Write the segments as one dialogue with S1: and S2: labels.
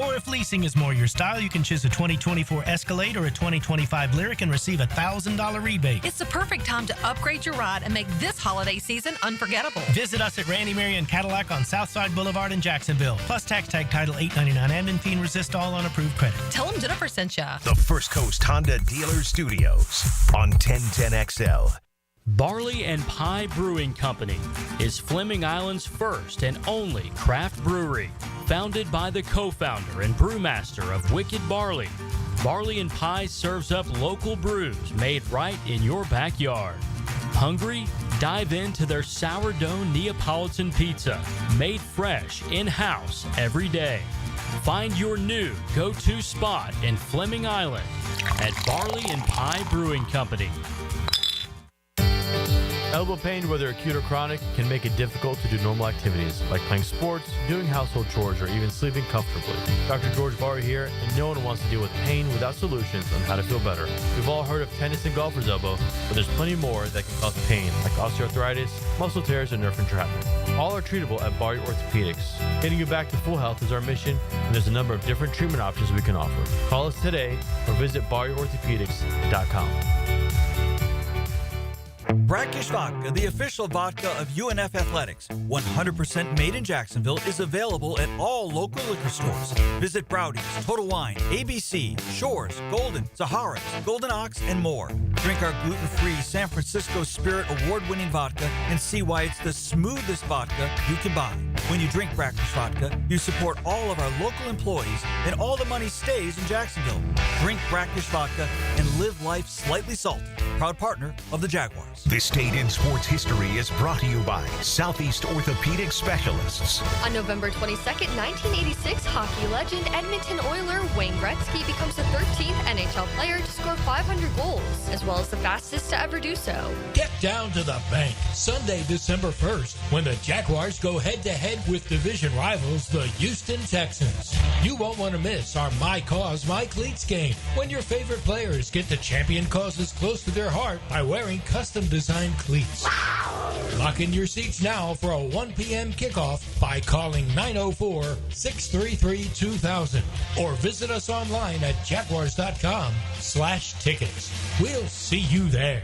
S1: Or if leasing is more your style, you can choose a 2024 Escalade or a 2025 Lyric and receive a $1,000 rebate.
S2: It's the perfect time to upgrade your ride and make this holiday season unforgettable.
S1: Visit us at Randy Marion Cadillac on Southside Boulevard in Jacksonville. Plus tax tag title $899 admin fee and resist all on approved credit.
S2: Tell them Jennifer sent ya.
S3: The First Coast Honda Dealer Studios on 1010XL.
S4: Barley and Pie Brewing Company is Fleming Island's first and only craft brewery. Founded by the co-founder and brewmaster of Wicked Barley, Barley and Pie serves up local brews made right in your backyard. Hungry? Dive into their sourdough Neapolitan pizza, made fresh in-house every day. Find your new go-to spot in Fleming Island at Barley and Pie Brewing Company.
S5: Elbow pain, whether acute or chronic, can make it difficult to do normal activities like playing sports, doing household chores, or even sleeping comfortably. Dr. George Barr here, and no one wants to deal with pain without solutions on how to feel better. We've all heard of tennis and golfer's elbow, but there's plenty more that can cause pain, like osteoarthritis, muscle tears, and nerve entrapment. All are treatable at Barr Orthopedics. Getting you back to full health is our mission, and there's a number of different treatment options we can offer. Call us today or visit barryorthopedics.com.
S6: Brackish Vodka, the official vodka of UNF Athletics, 100% made in Jacksonville, is available at all local liquor stores. Visit Browdy's, Total Wine, ABC, Shores, Golden, Sahara's, Golden Ox, and more. Drink our gluten-free San Francisco Spirit award-winning vodka and see why it's the smoothest vodka you can buy. When you drink Brackish Vodka, you support all of our local employees, and all the money stays in Jacksonville. Drink Brackish Vodka and live life slightly salty. Proud partner of the Jaguars.
S3: This Date in Sports History is brought to you by Southeast Orthopedic Specialists.
S7: On November 22nd, 1986, hockey legend Edmonton Oiler Wayne Gretzky becomes the 13th NHL player to score 500 goals, as well as the fastest to ever do so.
S8: Get down to the bank Sunday, December 1st, when the Jaguars go head-to-head with division rivals, the Houston Texans. You won't want to miss our My Cause, My Cleats game, when your favorite players get to champion causes close to their heart by wearing custom-designed cleats. Lock in your seats now for a 1 p.m. kickoff by calling 904-633-2000 or visit us online at jaguars.com/tickets. We'll see you there.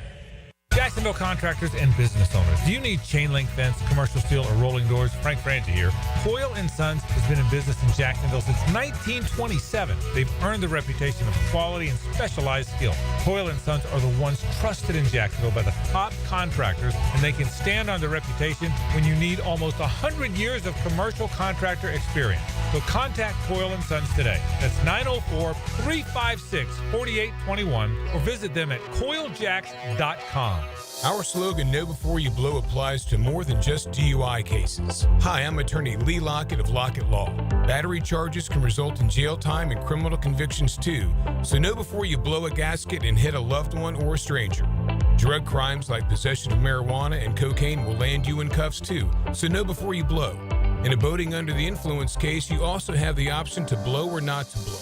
S9: Jacksonville contractors and business owners. Do you need chain link fence, commercial steel, or rolling doors? Frank Franchi here. Coyle & Sons has been in business in Jacksonville since 1927. They've earned the reputation of quality and specialized skill. Coyle & Sons are the ones trusted in Jacksonville by the top contractors, and they can stand on their reputation when you need almost 100 years of commercial contractor experience. So contact Coyle & Sons today. That's 904-356-4821 or visit them at coiljacks.com.
S10: Our slogan, Know Before You Blow, applies to more than just DUI cases. Hi, I'm attorney Lee Lockett of Lockett Law. Battery charges can result in jail time and criminal convictions too, so know before you blow a gasket and hit a loved one or a stranger. Drug crimes like possession of marijuana and cocaine will land you in cuffs too, so know before you blow. In a boating under the influence case, you also have the option to blow or not to blow.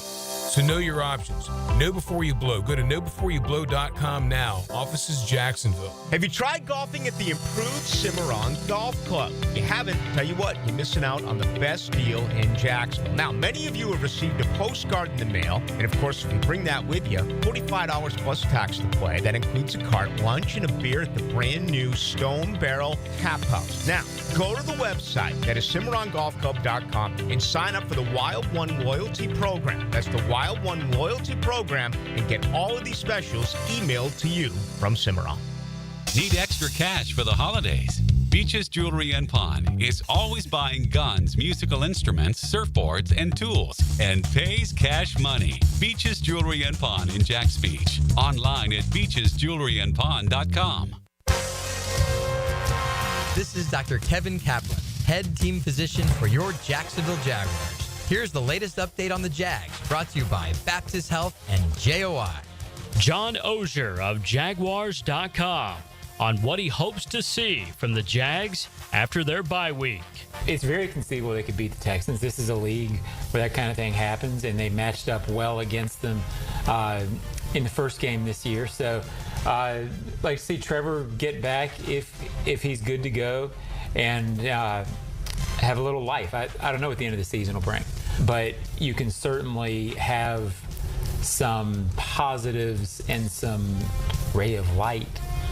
S10: So know your options. Know before you blow. Go to knowbeforeyouBlow.com now. Offices Jacksonville.
S11: Have you tried golfing at the improved Cimarron Golf Club? If you haven't, tell you what, you're missing out on the best deal in Jacksonville. Now, many of you have received a postcard in the mail, and of course, if you bring that with you, $45 plus tax to play. That includes a cart, lunch, and a beer at the brand new Stone Barrel Tap House. Now, go to the website, that is CimarronGolfClub.com, and sign up for the Wild One Loyalty Program. That's the Wild One Loyalty Program, and get all of these specials emailed to you from Cimarron.
S12: Need extra cash for the holidays? Beaches Jewelry and Pawn is always buying guns, musical instruments, surfboards, and tools, and pays cash money. Beaches Jewelry and Pawn in Jacks Beach. Online at beachesjewelryandpawn.com.
S13: This is Dr. Kevin Kaplan, head team physician for your Jacksonville Jaguars. Here's the latest update on the Jags, brought to you by Baptist Health and JOI.
S4: John Ozier of Jaguars.com on what he hopes to see from the Jags after their bye week.
S14: It's very conceivable they could beat the Texans. This is a league where that kind of thing happens, and they matched up well against them in the first game this year. So I'd like to see Trevor get back if he's good to go and have a little life. I don't know what the end of the season will bring. but you can certainly have some positives and some ray of light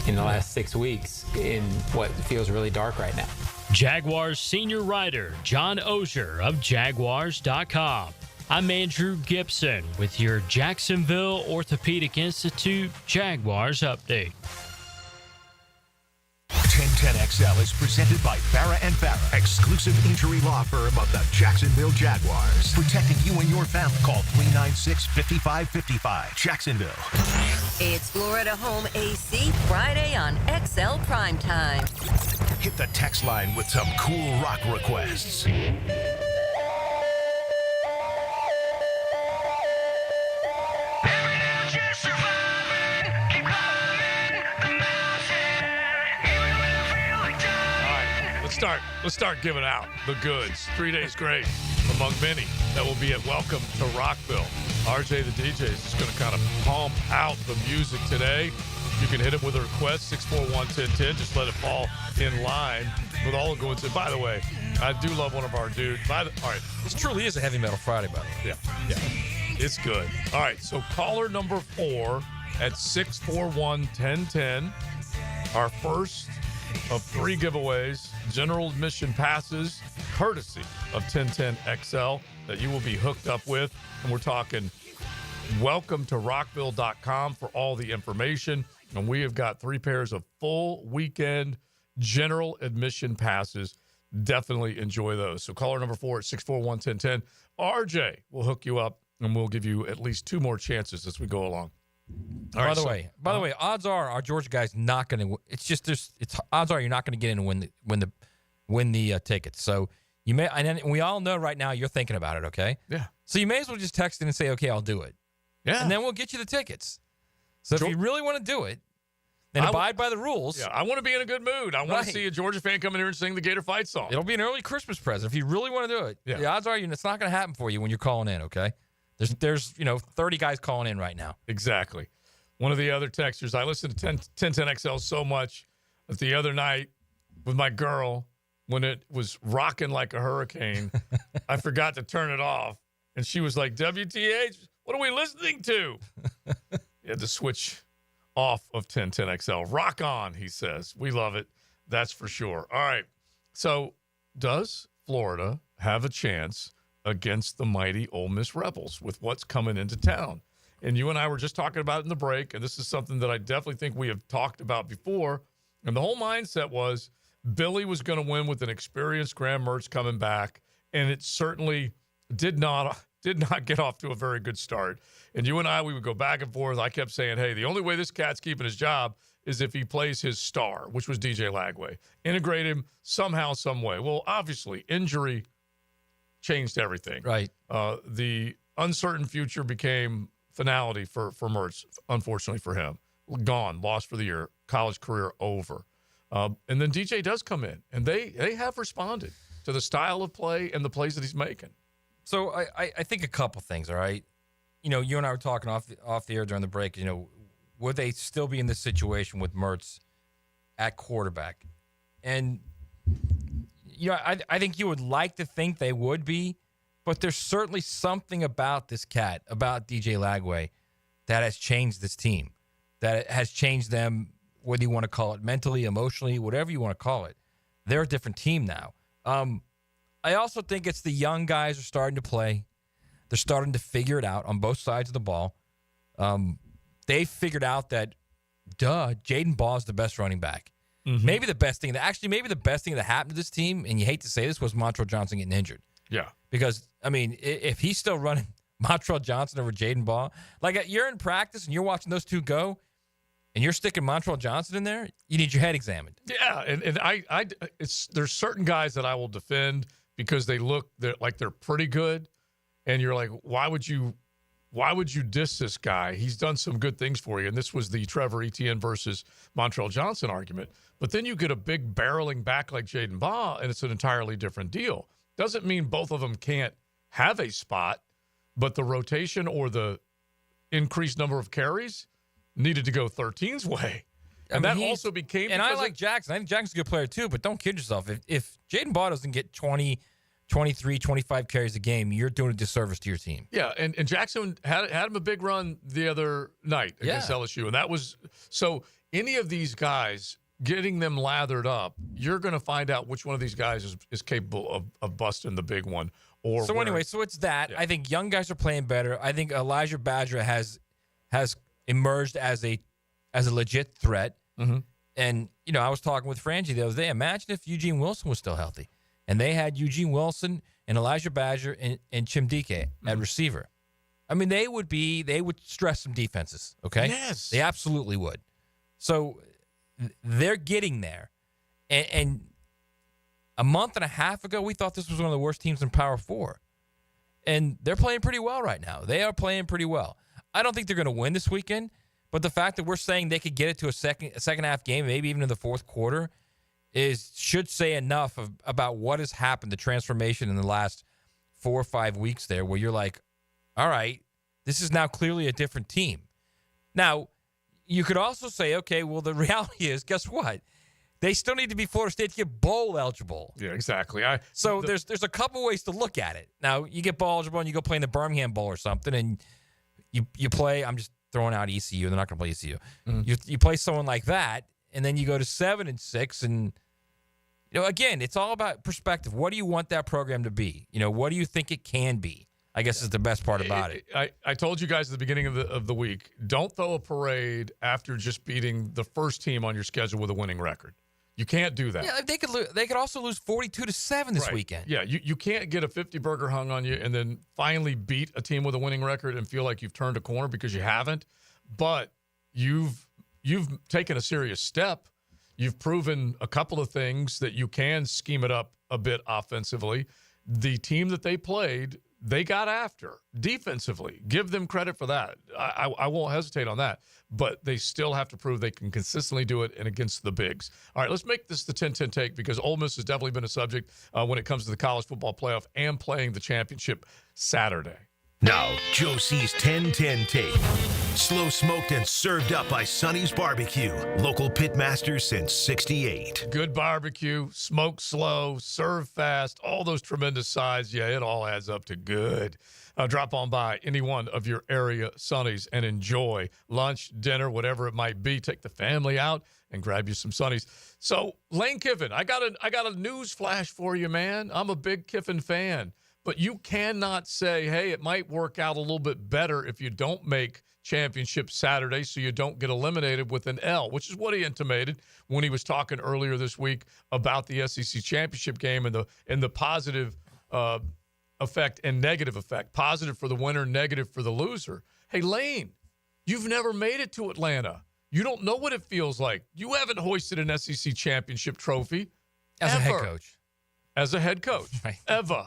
S14: in the last 6 weeks in what feels really dark right now.
S4: Jaguars senior writer John Ozier of Jaguars.com. I'm Andrew Gibson with your Jacksonville Orthopedic Institute Jaguars update.
S3: 1010XL is presented by Farah & Farah, exclusive injury law firm of the Jacksonville Jaguars. Protecting you and your family. Call 396-5555. Jacksonville.
S15: It's Florida Home AC Friday on XL Primetime.
S3: Hit the text line with some cool rock requests.
S16: Let's start giving out the goods. 3 days grace among many that will be at Welcome to Rockville. RJ the DJ is just going to kind of pump out the music today. You can hit it with a request, 641-1010. Just let it fall in line with all the goods. And by the way, I do love one of our dudes. All right.
S17: This truly is a Heavy Metal Friday, by the way.
S16: Yeah. It's good. All right, so caller number 4 at 641-1010. Our first of 3 giveaways, general admission passes, courtesy of 1010XL that you will be hooked up with. And we're talking welcome to Rockville.com for all the information. And we have got 3 pairs of full weekend general admission passes. Definitely enjoy those. So caller number 4 at 641-1010. RJ will hook you up, and we'll give you at least 2 more chances as we go along.
S17: By the way, odds are our Georgia guy's not going to. It's odds are you're not going to get in and win the tickets. So you may, and we all know right now you're thinking about it. Okay.
S16: Yeah.
S17: So you may as well just text in and say, okay, I'll do it.
S16: Yeah.
S17: And then we'll get you the tickets. So if you really want to do it, then abide by the rules.
S16: Yeah. I want to be in a good mood. I want to see a Georgia fan come in here and sing the Gator Fight song.
S17: It'll be an early Christmas present if you really want to do it.
S16: Yeah.
S17: The odds are it's not going to happen for you when you're calling in. Okay. There's 30 guys calling in right now.
S16: Exactly. One of the other texters, I listened to 1010XL so much that the other night with my girl, when it was rocking like a hurricane, I forgot to turn it off. And she was like, WTH, what are we listening to? You had to switch off of 1010XL. Rock on, he says. We love it. That's for sure. All right. So does Florida have a chance against the mighty Ole Miss Rebels with what's coming into town? And you and I were just talking about it in the break, and this is something that I definitely think we have talked about before. And the whole mindset was Billy was going to win with an experienced Graham Mertz coming back, and it certainly did not get off to a very good start. And you and I, we would go back and forth. I kept saying, hey, the only way this cat's keeping his job is if he plays his star, which was DJ Lagway. Integrate him somehow, some way. Well, obviously, injury changed everything.
S17: Right.
S16: The uncertain future became finality for Mertz, unfortunately for him. Gone, lost for the year, college career over. And then DJ does come in, and they have responded to the style of play and the plays that he's making.
S17: So I think a couple things, all right? You and I were talking off the air during the break, would they still be in this situation with Mertz at quarterback? And, I think you would like to think they would be, but there's certainly something about this cat, about DJ Lagway, that has changed this team, that has changed them, whether you want to call it mentally, emotionally, whatever you want to call it. They're a different team now. I also think it's the young guys are starting to play. They're starting to figure it out on both sides of the ball. They figured out that, Jaden Baugh is the best running back. Mm-hmm. Maybe the best thing that happened to this team, and you hate to say this, was Montrell Johnson getting injured.
S16: Yeah.
S17: Because, if he's still running Montrell Johnson over Jaden Baugh, like you're in practice and you're watching those two go, and you're sticking Montrell Johnson in there, you need your head examined.
S16: Yeah, and there's certain guys that I will defend because they're pretty good, and you're like, why would you diss this guy? He's done some good things for you, and this was the Trevor Etienne versus Montrell Johnson argument. But then you get a big barreling back like Jaden Baugh, and it's an entirely different deal. Doesn't mean both of them can't have a spot, but the rotation or the increased number of carries needed to go 13's way. And that also became...
S17: And I like Jackson. I think Jackson's a good player too, but don't kid yourself. If Jaden Baugh doesn't get 20 23, 25 carries a game, you're doing a disservice to your team.
S16: Yeah, and Jackson had him a big run the other night against LSU, and that was so. Any of these guys, getting them lathered up, you're going to find out which one of these guys is capable of busting the big one.
S17: Anyway, it's that. Yeah. I think young guys are playing better. I think Elijah Badger has emerged as a legit threat.
S16: Mm-hmm.
S17: And I was talking with Frangie the other day. Imagine if Eugene Wilson was still healthy, and they had Eugene Wilson and Elijah Badger and Chimdike at receiver. I mean, they would stress some defenses. Okay,
S16: yes,
S17: they absolutely would. So they're getting there, and a month and a half ago, we thought this was one of the worst teams in Power 4. And they're playing pretty well right now. They are playing pretty well. I don't think they're going to win this weekend, but the fact that we're saying they could get it to a second half game, maybe even in the fourth quarter, should say enough about what has happened, the transformation in the last 4 or 5 weeks there, where you're like, all right, this is now clearly a different team. Now, you could also say, okay, well, the reality is, guess what? They still need to be Florida State to get bowl eligible.
S16: Yeah, exactly.
S17: There's a couple ways to look at it. Now, you get bowl eligible and you go play in the Birmingham Bowl or something, and you play. I'm just throwing out ECU. They're not going to play ECU.
S16: Mm-hmm.
S17: You play someone like that, and then you go to 7-6, and again, it's all about perspective. What do you want that program to be? What do you think it can be? I guess is the best part about it.
S16: I told you guys at the beginning of the week, don't throw a parade after just beating the first team on your schedule with a winning record. You can't do that.
S17: Yeah, they could also lose 42-7 this weekend.
S16: Yeah, you can't get a 50-burger hung on you and then finally beat a team with a winning record and feel like you've turned a corner, because you haven't. But you've taken a serious step. You've proven a couple of things that you can scheme it up a bit offensively. The team that they played, they got after defensively. Give them credit for that. I won't hesitate on that. But they still have to prove they can consistently do it and against the bigs. All right, let's make this the 10-10 take, because Ole Miss has definitely been a subject when it comes to the college football playoff and playing the championship Saturday.
S3: Now, Joe C's 10-10 take. Slow smoked and served up by Sonny's Barbecue. Local pitmaster since 68.
S16: Good barbecue, smoke slow, serve fast, all those tremendous sides. Yeah, it all adds up to good. Drop on by any one of your area Sonny's and enjoy lunch, dinner, whatever it might be. Take the family out and grab you some Sonny's. So, Lane Kiffin, I got a news flash for you, man. I'm a big Kiffin fan. But you cannot say, hey, it might work out a little bit better if you don't make championship Saturday so you don't get eliminated with an L, which is what he intimated when he was talking earlier this week about the SEC championship game and the positive effect and negative effect. Positive for the winner, negative for the loser. Hey, Lane, you've never made it to Atlanta. You don't know what it feels like. You haven't hoisted an SEC championship trophy
S17: as a head coach.
S16: As a head coach,
S17: right.
S16: Ever,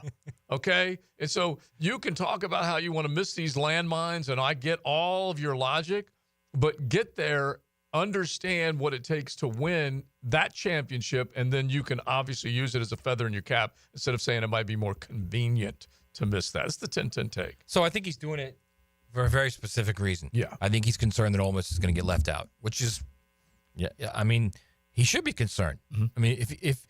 S16: okay? And so you can talk about how you want to miss these landmines, and I get all of your logic, but get there, understand what it takes to win that championship, and then you can obviously use it as a feather in your cap instead of saying it might be more convenient to miss that. It's the 10-10 take.
S17: So I think he's doing it for a very specific reason.
S16: Yeah.
S17: I think he's concerned that Ole Miss is going to get left out, which is, I mean, he should be concerned.
S16: Mm-hmm.
S17: I mean, if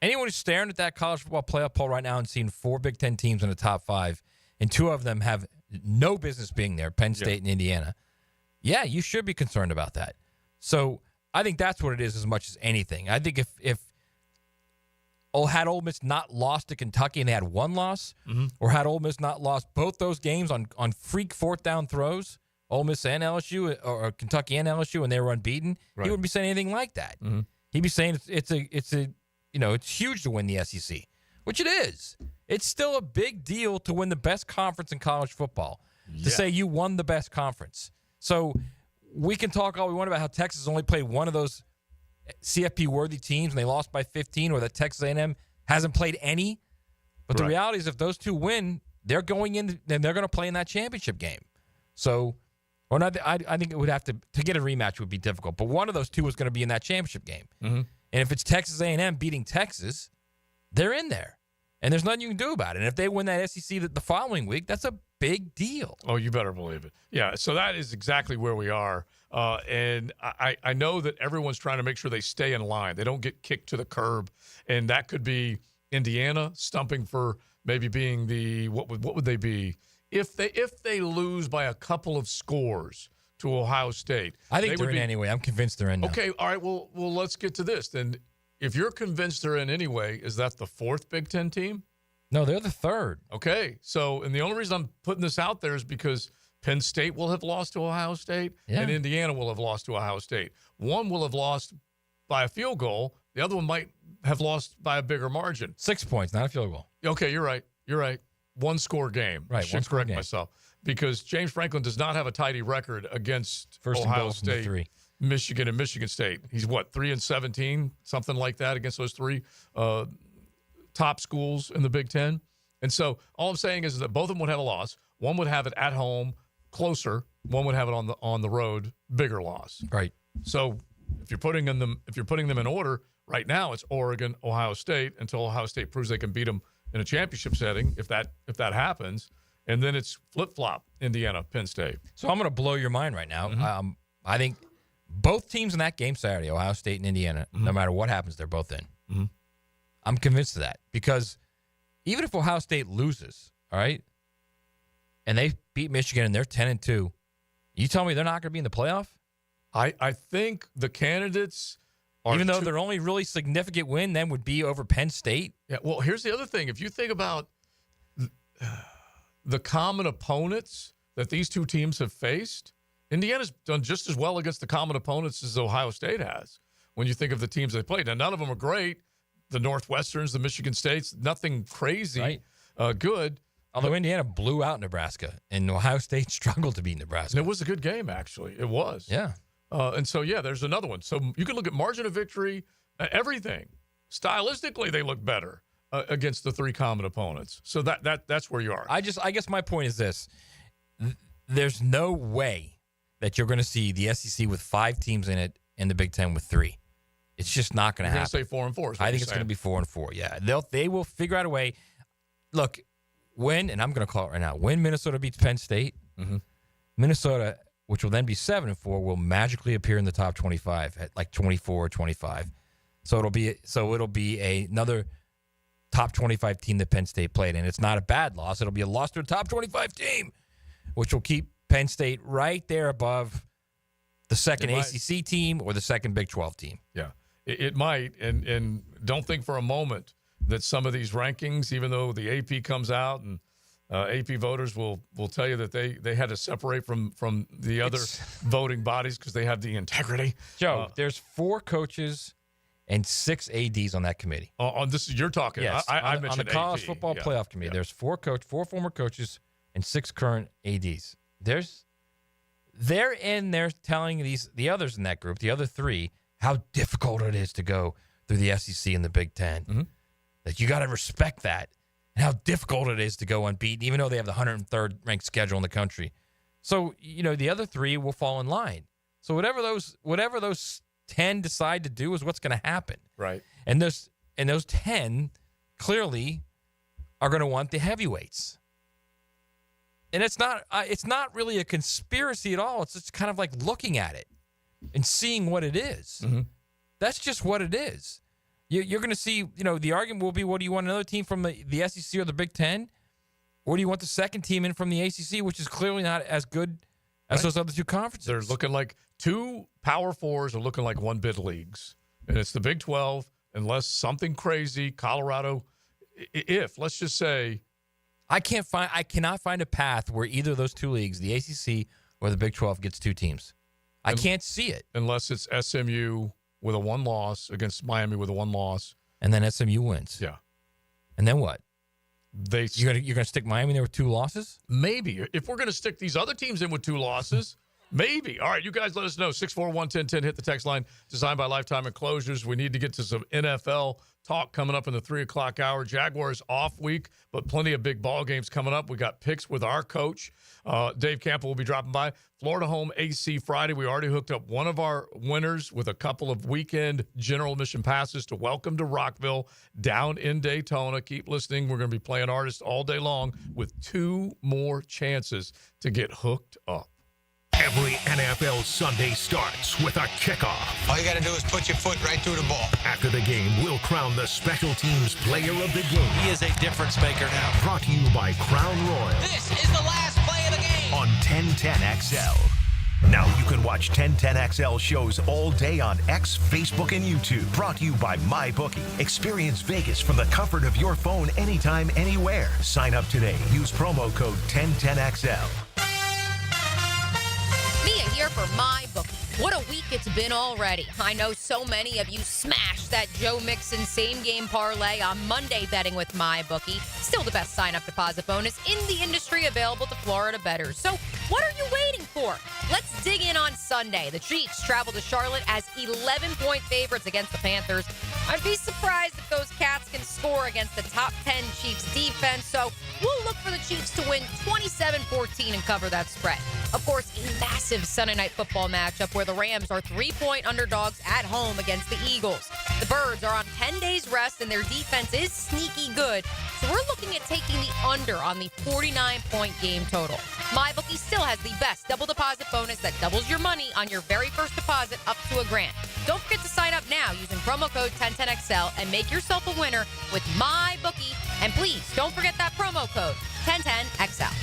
S17: anyone who's staring at that college football playoff poll right now and seeing 4 Big Ten teams in the top 5, and 2 of them have no business being there, Penn State and Indiana, you should be concerned about that. So I think that's what it is as much as anything. I think if had Ole Miss not lost to Kentucky and they had 1 loss, or had Ole Miss not lost both those games on freak 4th down throws, Ole Miss and LSU, or Kentucky and LSU, and they were unbeaten, he wouldn't be saying anything like that.
S16: Mm-hmm.
S17: He'd be saying it's huge to win the SEC, which it is. It's still a big deal to win the best conference in college football, to say you won the best conference. So we can talk all we want about how Texas only played one of those CFP-worthy teams and they lost by 15, or that Texas A&M hasn't played any. But the reality is if those 2 win, they're going in and they're going to play in that championship game. So, I think it would have to get a rematch would be difficult. But one of those 2 was going to be in that championship game.
S16: Mm-hmm.
S17: And if it's Texas A&M beating Texas, they're in there. And there's nothing you can do about it. And if they win that SEC the following week, that's a big deal.
S16: Oh, you better believe it. Yeah, so that is exactly where we are. And I know that everyone's trying to make sure they stay in line. They don't get kicked to the curb. And that could be Indiana stumping for maybe being the what would they be if they lose by a couple of scores to Ohio State?
S17: I think they're in anyway. I'm convinced they're in now.
S16: Okay, all right. Well, let's get to this then. If you're convinced they're in anyway, is that the fourth Big Ten team?
S17: No, they're the third.
S16: Okay, so and the only reason I'm putting this out there is because Penn State will have lost to Ohio State, and Indiana will have lost to Ohio State. One will have lost by a field goal. The other one might have lost by a bigger margin.
S17: 6 points, not a field goal.
S16: Okay, you're right. You're right. One-score game.
S17: Right,
S16: I should
S17: one-score
S16: correct
S17: game.
S16: myself. Because James Franklin does not have a tidy record against
S17: First and
S16: Ohio
S17: goal from the
S16: State,
S17: three.
S16: Michigan, and Michigan State. He's, 3-17, something like that against those three top schools in the Big Ten. And so all I'm saying is that both of them would have a loss. One would have it at home, closer. One would have it on the road, bigger loss.
S17: Right.
S16: So if you're putting them in order right now, it's Oregon, Ohio State until Ohio State proves they can beat them in a championship setting. If that happens, and then it's flip flop Indiana, Penn State.
S17: So I'm going to blow your mind right now. I think both teams in that game Saturday, Ohio State and Indiana, no matter what happens, they're both in. I'm convinced of that because even if Ohio State loses, all right, and they beat Michigan and they're 10-2, you tell me they're not going to be in the playoff?
S16: I think the candidates are,
S17: even though their only really significant win then would be over Penn State.
S16: Yeah. Well, here's the other thing. If you think about the common opponents that these two teams have faced, Indiana's done just as well against the common opponents as Ohio State has. When you think of the teams they played, now none of them are great. The Northwesterns, the Michigan States, nothing crazy, good.
S17: Although Indiana blew out Nebraska, and Ohio State struggled to beat Nebraska.
S16: And it was a good game, actually. It was.
S17: Yeah.
S16: And so, there's another one. So you can look at margin of victory, everything. Stylistically, they look better against the three common opponents. So that's where you are.
S17: I guess my point is this. There's no way that you're going to see the SEC with 5 teams in it and the Big Ten with 3. It's just not going to happen.
S16: You're going to say 4-4.
S17: I think it's going to be 4-4. Yeah, they will figure out a way. Look, and I'm going to call it right now, when Minnesota beats Penn State, Minnesota, which will then be 7-4, will magically appear in the top 25 at like 24 or 25. So it'll be another top 25 team that Penn State played, and it's not a bad loss. It'll be a loss to a top 25 team, which will keep Penn State right there above the second ACC team or the second Big 12 team.
S16: Yeah. It might, and don't think for a moment that some of these rankings, even though the AP comes out and AP voters will tell you that they had to separate from the other voting bodies because they have the integrity.
S17: Joe, there's 4 coaches and 6 ADs on that committee.
S16: On this, you're talking.
S17: Yes,
S16: I
S17: on
S16: mentioned
S17: the college
S16: AP.
S17: football playoff committee. There's 4 former coaches and 6 current ADs. They're in there telling the others in that group, the other 3, how difficult it is to go through the SEC and the Big Ten. That you got to respect that, and how difficult it is to go unbeaten, even though they have the 103rd ranked schedule in the country. So the other 3 will fall in line. So whatever those 10 decide to do is what's going to happen.
S16: Right.
S17: And those 10 clearly are going to want the heavyweights. And it's not really a conspiracy at all. It's just kind of like looking at it and seeing what it is. That's just what it is. You're going to see, the argument will be, what do you want, another team from the SEC or the Big Ten? Or do you want the second team in from the ACC, which is clearly not as good as those other 2 conferences?
S16: They're looking like 2 Power 4s are looking like 1-bid leagues. And it's the Big 12, unless something crazy, Colorado, let's just say.
S17: I cannot find a path where either of those 2 leagues, the ACC or the Big 12, gets 2 teams. I can't see it.
S16: Unless it's SMU with a 1 loss against Miami with a 1 loss.
S17: And then SMU wins.
S16: Yeah.
S17: And then what?
S16: You're
S17: gonna stick Miami there with 2 losses?
S16: Maybe. If we're going to stick these other teams in with 2 losses, maybe. All right, you guys let us know. 641-1010, hit the text line. Designed by Lifetime Enclosures. We need to get to some NFL talk coming up in the 3 o'clock hour. Jaguars off week, but plenty of big ball games coming up. We got picks with our coach. Dave Campbell will be dropping by. Florida home AC Friday. We already hooked up one of our winners with a couple of weekend general admission passes to Welcome to Rockville down in Daytona. Keep listening. We're going to be playing artists all day long with 2 more chances to get hooked up.
S3: Every NFL Sunday starts with a kickoff.
S18: All you got to do is put your foot right through the ball.
S3: After the game, we'll crown the special teams player of the game.
S18: He is a difference maker now.
S3: Brought to you by Crown Royal.
S18: This is the last play of the game.
S3: On 1010XL. Now you can watch 1010XL shows all day on X, Facebook, and YouTube. Brought to you by MyBookie. Experience Vegas from the comfort of your phone anytime, anywhere. Sign up today. Use promo code 1010XL.
S19: Mia here for MyBookie. What a week it's been already. I know so many of you smashed that Joe Mixon same-game parlay on Monday betting with MyBookie. Still the best sign-up deposit bonus in the industry available to Florida bettors. So what are you waiting for? Let's dig in on Sunday. The Chiefs travel to Charlotte as 11-point favorites against the Panthers. I'd be surprised if those Cats can score against the top 10 Chiefs defense, so we'll look for the Chiefs to win 27-14 and cover that spread. Of course, a massive Sunday night football matchup where the Rams are 3-point underdogs at home against the Eagles. The Birds are on 10 days rest and their defense is sneaky good, so we're looking at taking the under on the 49-point game total. MyBookie still has the best double deposit bonus that doubles your money on your very first deposit up to $1,000. Don't forget to sign up now using promo code 1010XL and make yourself a winner with MyBookie. And please don't forget that promo code 1010XL.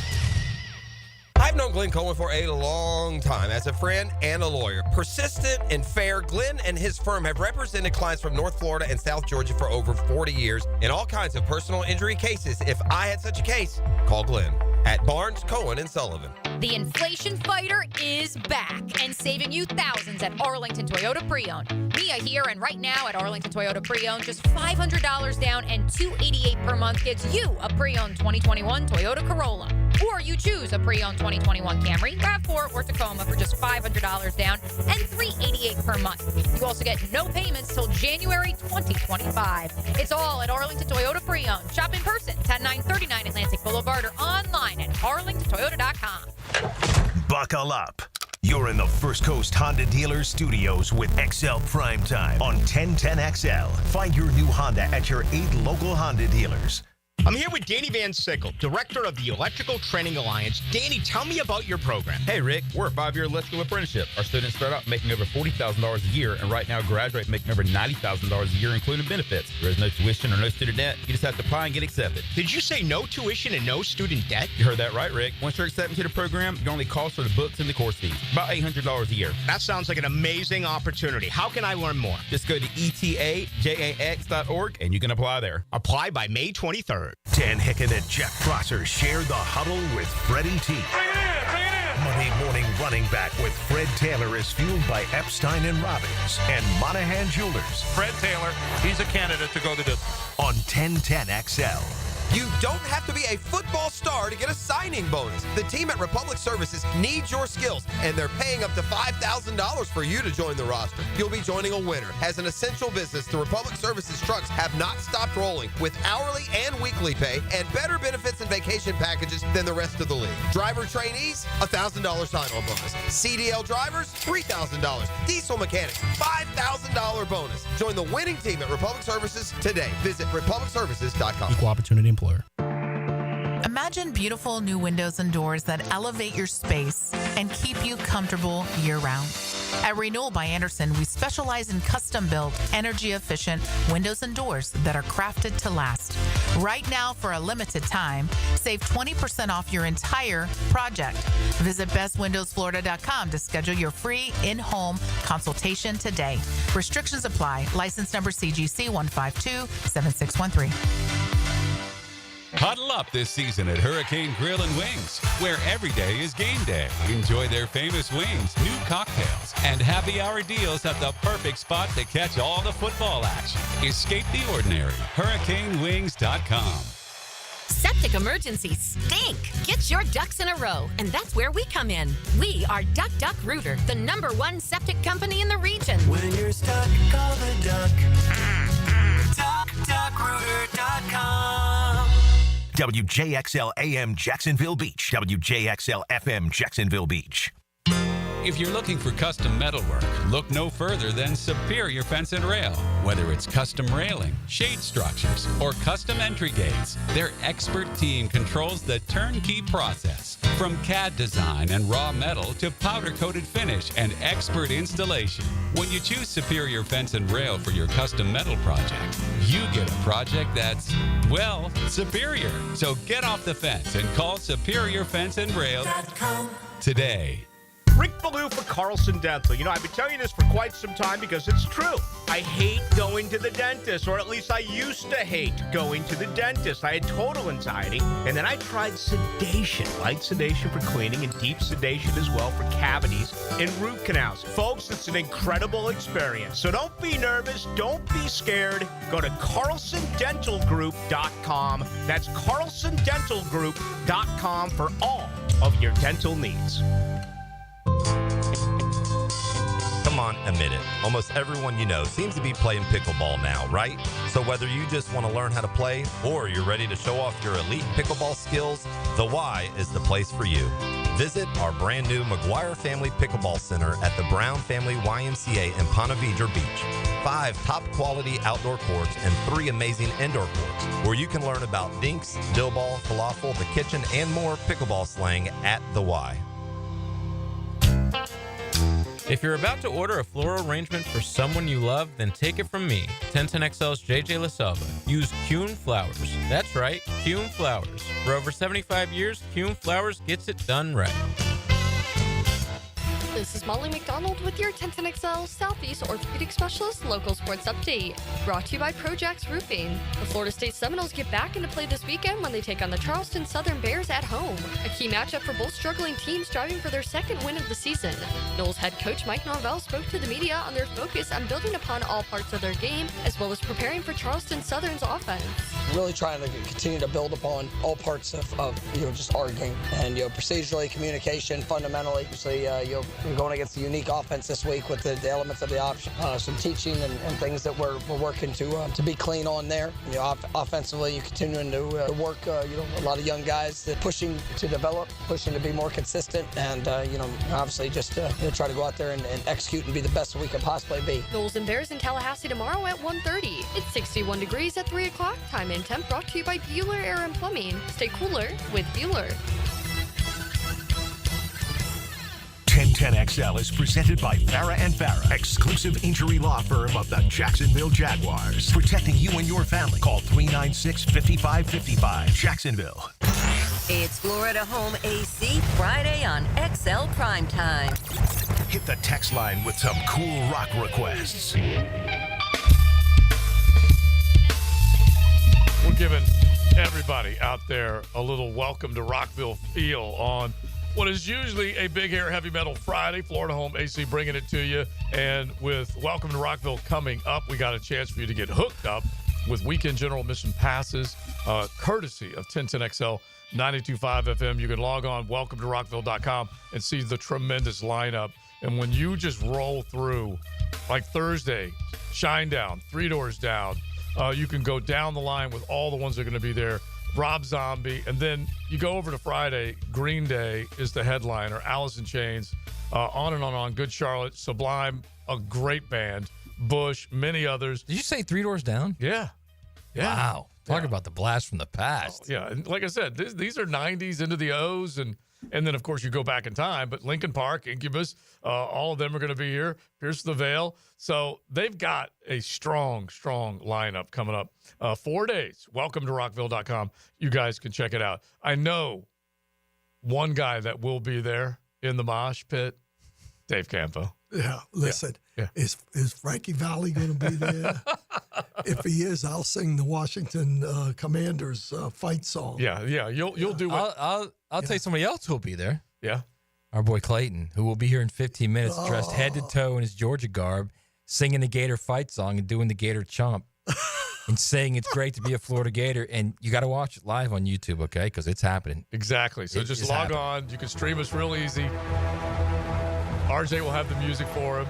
S20: I've known Glenn Cohen for a long time as a friend and a lawyer. Persistent and fair, Glenn and his firm have represented clients from North Florida and South Georgia for over 40 years in all kinds of personal injury cases. If I had such a case, call Glenn at Barnes, Cohen, and Sullivan.
S19: The inflation fighter is back and saving you thousands at Arlington Toyota Pre-Owned. Mia here, and right now at Arlington Toyota Pre-Owned, just $500 down and $288 per month gets you a pre-owned 2021 Toyota Corolla. Or you choose a pre-owned 2021 Camry, RAV4, or Tacoma for just $500 down and $388 per month. You also get no payments till January 2025. It's all at Arlington Toyota Pre-Owned. Shop in person, 10939 Atlantic Boulevard, or online at arlingtontoyota.com.
S3: Buckle up. You're in the First Coast Honda Dealer Studios with XL Primetime on 1010XL. Find your new Honda at your 8 local Honda dealers.
S11: I'm here with Danny Van Sickle, Director of the Electrical Training Alliance. Danny, tell me about your program.
S21: Hey, Rick, we're a 5-year electrical apprenticeship. Our students start out making over $40,000 a year, and right now graduate making over $90,000 a year, including benefits. There is no tuition or no student debt. You just have to apply and get accepted.
S11: Did you say no tuition and no student debt?
S21: You heard that right, Rick. Once you're accepted to the program, your only cost are the books and the course fees. About $800 a year.
S11: That sounds like an amazing opportunity. How can I learn more?
S21: Just go to etajax.org, and you can apply there.
S11: Apply by May 23rd.
S3: Dan Hicken and Jeff Prosser share the huddle with Freddie T. Monday morning running back with Fred Taylor is fueled by Epstein and Robbins and Monahan Jewelers.
S22: Fred Taylor, he's a candidate to go the distance.
S3: On 1010XL.
S20: You don't have to be a football star to get a signing bonus. The team at Republic Services needs your skills, and they're paying up to $5,000 for you to join the roster. You'll be joining a winner. As an essential business, the Republic Services trucks have not stopped rolling with hourly and weekly pay and better benefits and vacation packages than the rest of the league. Driver trainees, $1,000 sign-on bonus. CDL drivers, $3,000. Diesel mechanics, $5,000 bonus. Join the winning team at Republic Services today. Visit republicservices.com.
S1: Equal opportunity employer.
S23: Imagine beautiful new windows and doors that elevate your space and keep you comfortable year-round. At Renewal by Andersen, we specialize in custom-built, energy-efficient windows and doors that are crafted to last. Right now, for a limited time, save 20% off your entire project. Visit bestwindowsflorida.com to schedule your free in-home consultation today. Restrictions apply. License number CGC 1527613.
S12: Huddle up this season at Hurricane Grill and Wings, where every day is game day. Enjoy their famous wings, new cocktails, and happy hour deals at the perfect spot to catch all the football action. Escape the ordinary. HurricaneWings.com.
S24: Septic emergencies stink. Get your ducks in a row, and that's where we come in. We are Duck Duck Rooter, the #1 septic company in the region.
S25: When you're stuck, call the duck. DuckDuckRooter.com.
S3: WJXL AM Jacksonville Beach. WJXL FM Jacksonville Beach.
S12: If you're looking for custom metalwork, look no further than Superior Fence and Rail. Whether it's custom railing, shade structures, or custom entry gates, their expert team controls the turnkey process. From CAD design and raw metal to powder-coated finish and expert installation. When you choose Superior Fence and Rail for your custom metal project, you get a project that's, well, superior. So get off the fence and call Superior Fence and Rail today.
S11: Rick Ballou for Carlson Dental. You know, I've been telling you this for quite some time because it's true. I hate going to the dentist, or at least I used to hate going to the dentist. I had total anxiety, and then I tried sedation, light sedation for cleaning and deep sedation as well for cavities and root canals. Folks, it's an incredible experience. So don't be nervous. Don't be scared. Go to carlsondentalgroup.com. That's carlsondentalgroup.com for all of your dental needs.
S2: Come on, admit it. Almost everyone you know seems to be playing pickleball now, right? So whether you just want to learn how to play or you're ready to show off your elite pickleball skills, the Y is the place for you. Visit our brand new McGuire Family Pickleball Center at the Brown Family YMCA in Ponte Vedra Beach. 5 top quality outdoor courts and 3 amazing indoor courts where you can learn about dinks, dill ball, falafel, the kitchen, and more pickleball slang at the Y.
S5: If you're about to order a floral arrangement for someone you love, then take it from me, 1010XL's JJ LaSalva. Use Kuhn Flowers. That's right, Kuhn Flowers. For over 75 years, Kuhn Flowers gets it done right.
S6: This is Molly McDonald with your 1010XL Southeast Orthopedic Specialist Local Sports Update. Brought to you by Projax Roofing. The Florida State Seminoles get back into play this weekend when they take on the Charleston Southern Bears at home. A key matchup for both struggling teams striving for their second win of the season. Noles head coach Mike Norvell spoke to the media on their focus on building upon all parts of their game, as well as preparing for Charleston Southern's offense.
S7: Really trying to continue to build upon all parts of just our game. And, procedurally, communication, fundamentally, you're going against a unique offense this week with the elements of the option, some teaching and things that we're working to be clean on there. Offensively, you're continuing to work, a lot of young guys that pushing to develop, pushing to be more consistent, and, obviously just try to go out there and execute and be the best that we can possibly be.
S6: Noles and Bears in Tallahassee tomorrow at 1:30. It's 61 degrees at 3 o'clock. Time and temp brought to you by Bueller Air and Plumbing. Stay cooler with Bueller.
S3: 1010XL is presented by Farah and Farah, exclusive injury law firm of the Jacksonville Jaguars. Protecting you and your family. Call 396-5555. Jacksonville.
S15: It's Florida Home AC Friday on XL Primetime.
S3: Hit the text line with some cool rock requests.
S16: We're giving everybody out there a little welcome to Rockville feel on what is usually a Big Hair Heavy Metal Friday. Florida Home AC bringing it to you. And with Welcome to Rockville coming up, we got a chance for you to get hooked up with weekend general admission passes, courtesy of 1010XL 92.5 FM. You can log on welcometorockville.com and see the tremendous lineup. And when you just roll through, like Thursday, Shinedown, 3 Doors Down, you can go down the line with all the ones that are going to be there. Rob Zombie, and then you go over to Friday. Green Day is the headliner. Alice in Chains, on and on. Good Charlotte, Sublime, a great band. Bush, many others.
S17: Did you say 3 Doors Down?
S16: Yeah.
S17: Wow. Talk about the blast from the past.
S16: Oh, yeah, and like I said, these are 90s into the O's, and then, of course, you go back in time. But Linkin Park, Incubus, all of them are going to be here. Pierce the Veil. So they've got a strong lineup coming up. 4 days. Welcome to rockville.com. You guys can check it out. I know one guy that will be there in the mosh pit, Dave Campo.
S8: Yeah, listen, Is Frankie Valli going to be there? If he is, I'll sing the Washington Commanders fight song.
S16: Yeah, you'll do it.
S17: I'll tell you somebody else who will be there.
S16: Yeah.
S17: Our boy Clayton, who will be here in 15 minutes, dressed head to toe in his Georgia garb, singing the Gator fight song and doing the Gator chomp. And saying it's great to be a Florida Gator. And you got to watch it live on YouTube, okay? Because it's happening.
S16: Exactly. So just log on. You can stream us real easy. RJ will have the music for him.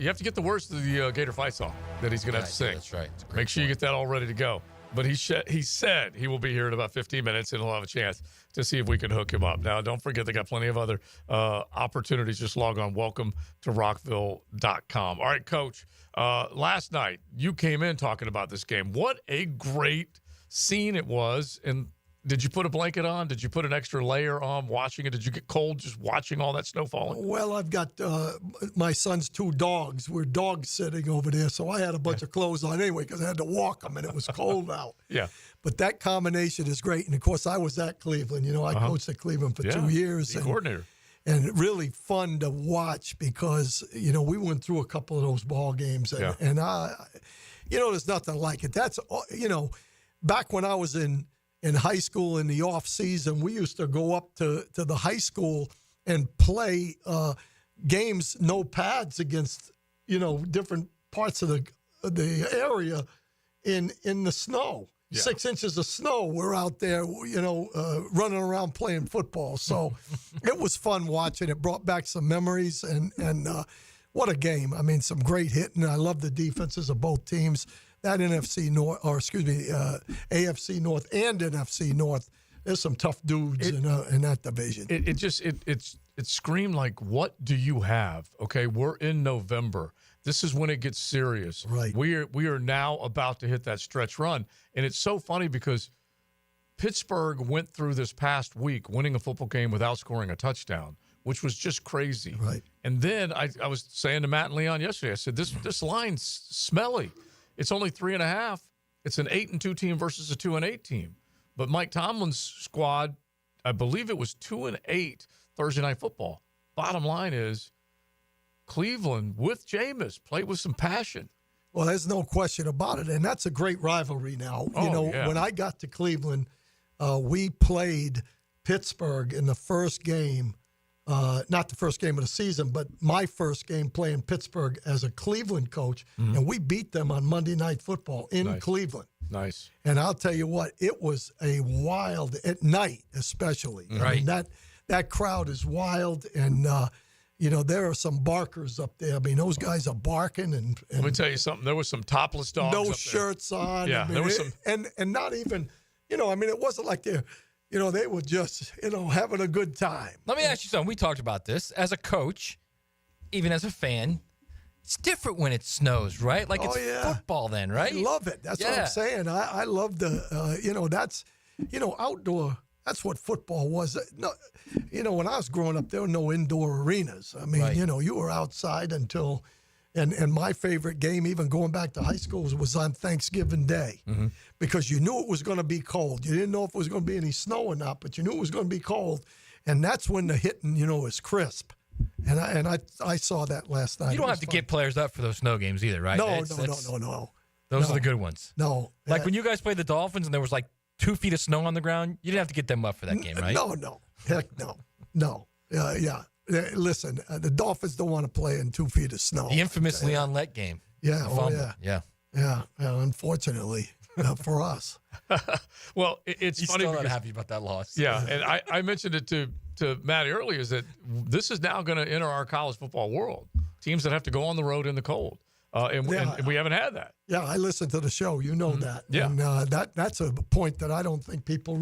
S16: You have to get the words to the Gator fight song that he's going to have to sing.
S17: That's right.
S16: Make sure you get that all ready to go. But he said he will be here in about 15 minutes, and he'll have a chance to see if we can hook him up. Now, don't forget, they got plenty of other opportunities. Just log on. Welcome to Rockville.com. All right, Coach. Last night, you came in talking about this game. What a great scene it was. And did you put a blanket on? Did you put an extra layer on watching it? Did you get cold just watching all that snow falling?
S8: Well, I've got my son's 2 dogs. We're dog sitting over there, so I had a bunch of clothes on anyway because I had to walk them, and it was cold out.
S16: Yeah.
S8: But that combination is great. And, of course, I was at Cleveland. You know, I coached at Cleveland for 2 years.
S16: The coordinator.
S8: And really fun to watch because, you know, we went through a couple of those ball games. And I, you know, there's nothing like it. That's, you know, back when I was in high school in the off season, we used to go up to the high school and play games, no pads against, you know, different parts of the area in the snow. Yeah. 6 inches of snow. We're out there, you know, running around playing football. So it was fun watching. It brought back some memories and what a game. I mean, some great hitting. I love the defenses of both teams. That AFC North and NFC North, there's some tough dudes in that division.
S16: It screamed like, what do you have? Okay, we're in November. This is when it gets serious.
S8: Right.
S16: We are now about to hit that stretch run. And it's so funny because Pittsburgh went through this past week winning a football game without scoring a touchdown, which was just crazy.
S8: Right.
S16: And then I was saying to Matt and Leon yesterday, I said, this line's smelly. It's only 3.5. It's an 8-2 team versus a 2-8 team. But Mike Tomlin's squad, I believe it was 2-8 Thursday Night Football. Bottom line is Cleveland with Jameis played with some passion.
S8: Well, there's no question about it. And that's a great rivalry now. When I got to Cleveland, we played Pittsburgh in the first game. Not the first game of the season, but my first game playing Pittsburgh as a Cleveland coach, and we beat them on Monday Night Football in Cleveland.
S16: Nice.
S8: And I'll tell you what, it was a wild, at night especially.
S17: Right.
S8: I mean, that crowd is wild, and, you know, there are some barkers up there. I mean, those guys are barking. And
S16: let me tell you something. There was some topless dogs
S8: no
S16: up there.
S8: shirts on.
S16: Yeah,
S8: I mean,
S16: there was some.
S8: And not even, you know, I mean, it wasn't like they're, you know, they were just, you know, having a good time.
S17: Let me ask you something. We talked about this. As a coach, even as a fan, it's different when it snows, right? Like it's football then, right?
S8: I love it. That's what I'm saying. I love the, you know, that's, you know, outdoor. That's what football was. No, you know, when I was growing up, there were no indoor arenas. I mean, you know, you were outside until, and my favorite game, even going back to high school, was on Thanksgiving Day because you knew it was going to be cold. You didn't know if it was going to be any snow or not, but you knew it was going to be cold. And that's when the hitting, you know, is crisp. And I saw that last night.
S17: You don't have to get players up for those snow games either, right?
S8: No.
S17: Those are the good ones.
S8: No.
S17: Like when you guys played the Dolphins and there was like 2 feet of snow on the ground, you didn't have to get them up for that game, right?
S8: No. Heck no. Yeah. Listen, the Dolphins don't want to play in 2 feet of snow.
S17: The infamous Leon Lett game.
S8: Yeah.
S17: Yeah.
S8: Unfortunately for us.
S16: Well, it's
S17: He's
S16: funny.
S17: Still not happy about that loss.
S16: Yeah, and I mentioned it to Matty earlier, is that this is now going to enter our college football world. Teams that have to go on the road in the cold. And we haven't had that.
S8: Yeah, I listened to the show. You know that.
S16: Yeah.
S8: And that's a point that I don't think people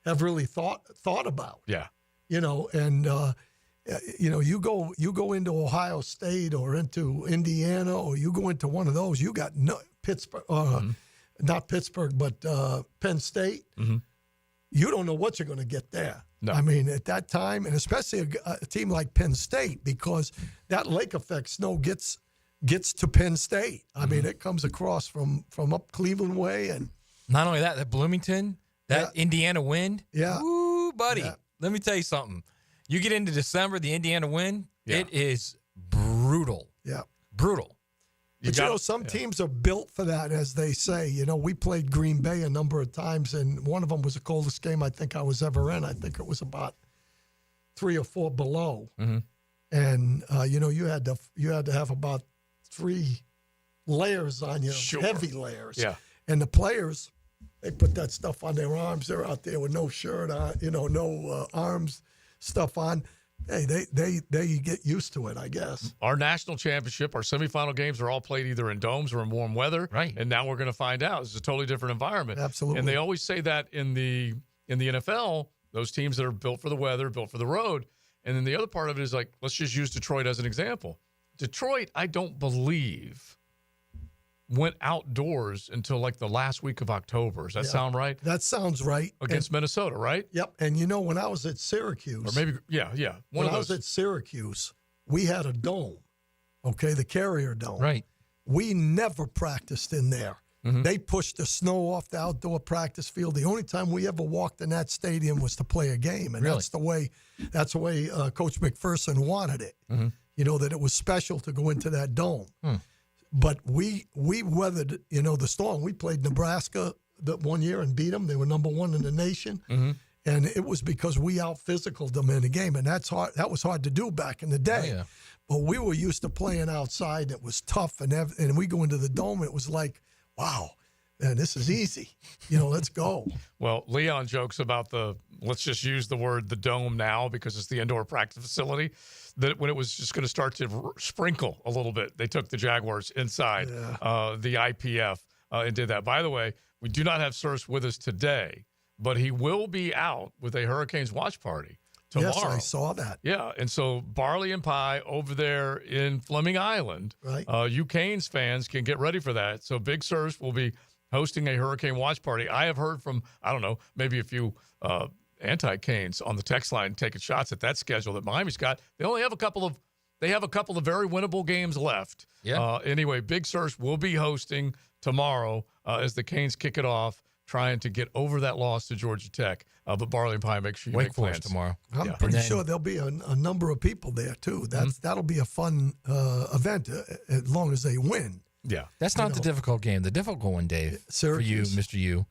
S8: have thought about.
S16: Yeah.
S8: You know, and you know, you go into Ohio State or into Indiana or you go into one of those, you got Pittsburgh, not Pittsburgh, but Penn State. You don't know what you're going to get there.
S16: No.
S8: I mean, at that time, and especially a team like Penn State, because that lake effect snow gets to Penn State. I mean, it comes across from up Cleveland way, and
S17: not only that Bloomington, that Indiana wind.
S8: Yeah.
S17: Ooh, buddy. Yeah. Let me tell you something. You get into December, the Indiana wind, it is brutal.
S8: Yeah.
S17: Brutal.
S8: But you know, some teams are built for that, as they say. You know, we played Green Bay a number of times, and one of them was the coldest game I think I was ever in. I think it was about 3 or 4 below. And you know, you had to have about 3 layers on you, heavy layers.
S16: Yeah.
S8: And the players, they put that stuff on their arms. They're out there with no shirt on, you know, no arms stuff on. hey, they get used to it, I guess.
S16: Our national championship, our semifinal games are all played either in domes or in warm weather.
S17: Right.
S16: And now we're going to find out. It's a totally different environment.
S8: Absolutely.
S16: And they always say that in the NFL, those teams that are built for the weather, built for the road. And then the other part of it is like, let's just use Detroit as an example. Detroit, I don't believe, went outdoors until like the last week of October. Does that sound right?
S8: That sounds right.
S16: Against Minnesota, right?
S8: Yep. And when I was at Syracuse,
S16: or maybe, yeah.
S8: When I was at Syracuse, we had a dome, okay, the Carrier Dome.
S17: Right.
S8: We never practiced in there.
S16: Mm-hmm.
S8: They pushed the snow off the outdoor practice field. The only time we ever walked in that stadium was to play a game, and
S17: Really?
S8: that's the way Coach McPherson wanted it.
S16: Mm-hmm.
S8: That it was special to go into that dome.
S17: Hmm.
S8: But we weathered, the storm. We played Nebraska that one year and beat them. They were number one in the nation.
S16: Mm-hmm.
S8: And it was because we out-physicaled them in the game. And that's hard. That was hard to do back in the day.
S17: Oh, yeah.
S8: But we were used to playing outside. It was tough. And we go into the dome. It was like, wow, man, this is easy. Let's go.
S16: Well, Leon jokes about let's just use the word the dome now because it's the indoor practice facility, that when it was just going to start to sprinkle a little bit, they took the Jaguars inside the IPF and did that. By the way, we do not have Searcy with us today, but he will be out with a Hurricanes watch party tomorrow.
S8: Yes, I saw that.
S16: Yeah, and so Barley and Pie over there in Fleming Island,
S8: right?
S16: You Canes fans can get ready for that. So Big Searcy will be hosting a Hurricane watch party. I have heard from, I don't know, maybe a few anti-Canes on the text line taking shots at that schedule that Miami's got. They only have a couple of very winnable games left.
S17: Yeah.
S16: Anyway, Big Searcy will be hosting tomorrow as the Canes kick it off, trying to get over that loss to Georgia Tech. But Barley and Pie, make sure you make plans
S17: tomorrow.
S8: I'm pretty sure there'll be a number of people there too. That'll be a fun event as long as they win.
S16: Yeah,
S17: that's not the difficult game. The difficult one, Dave,
S8: Syracuse.
S17: for you, Mr. U,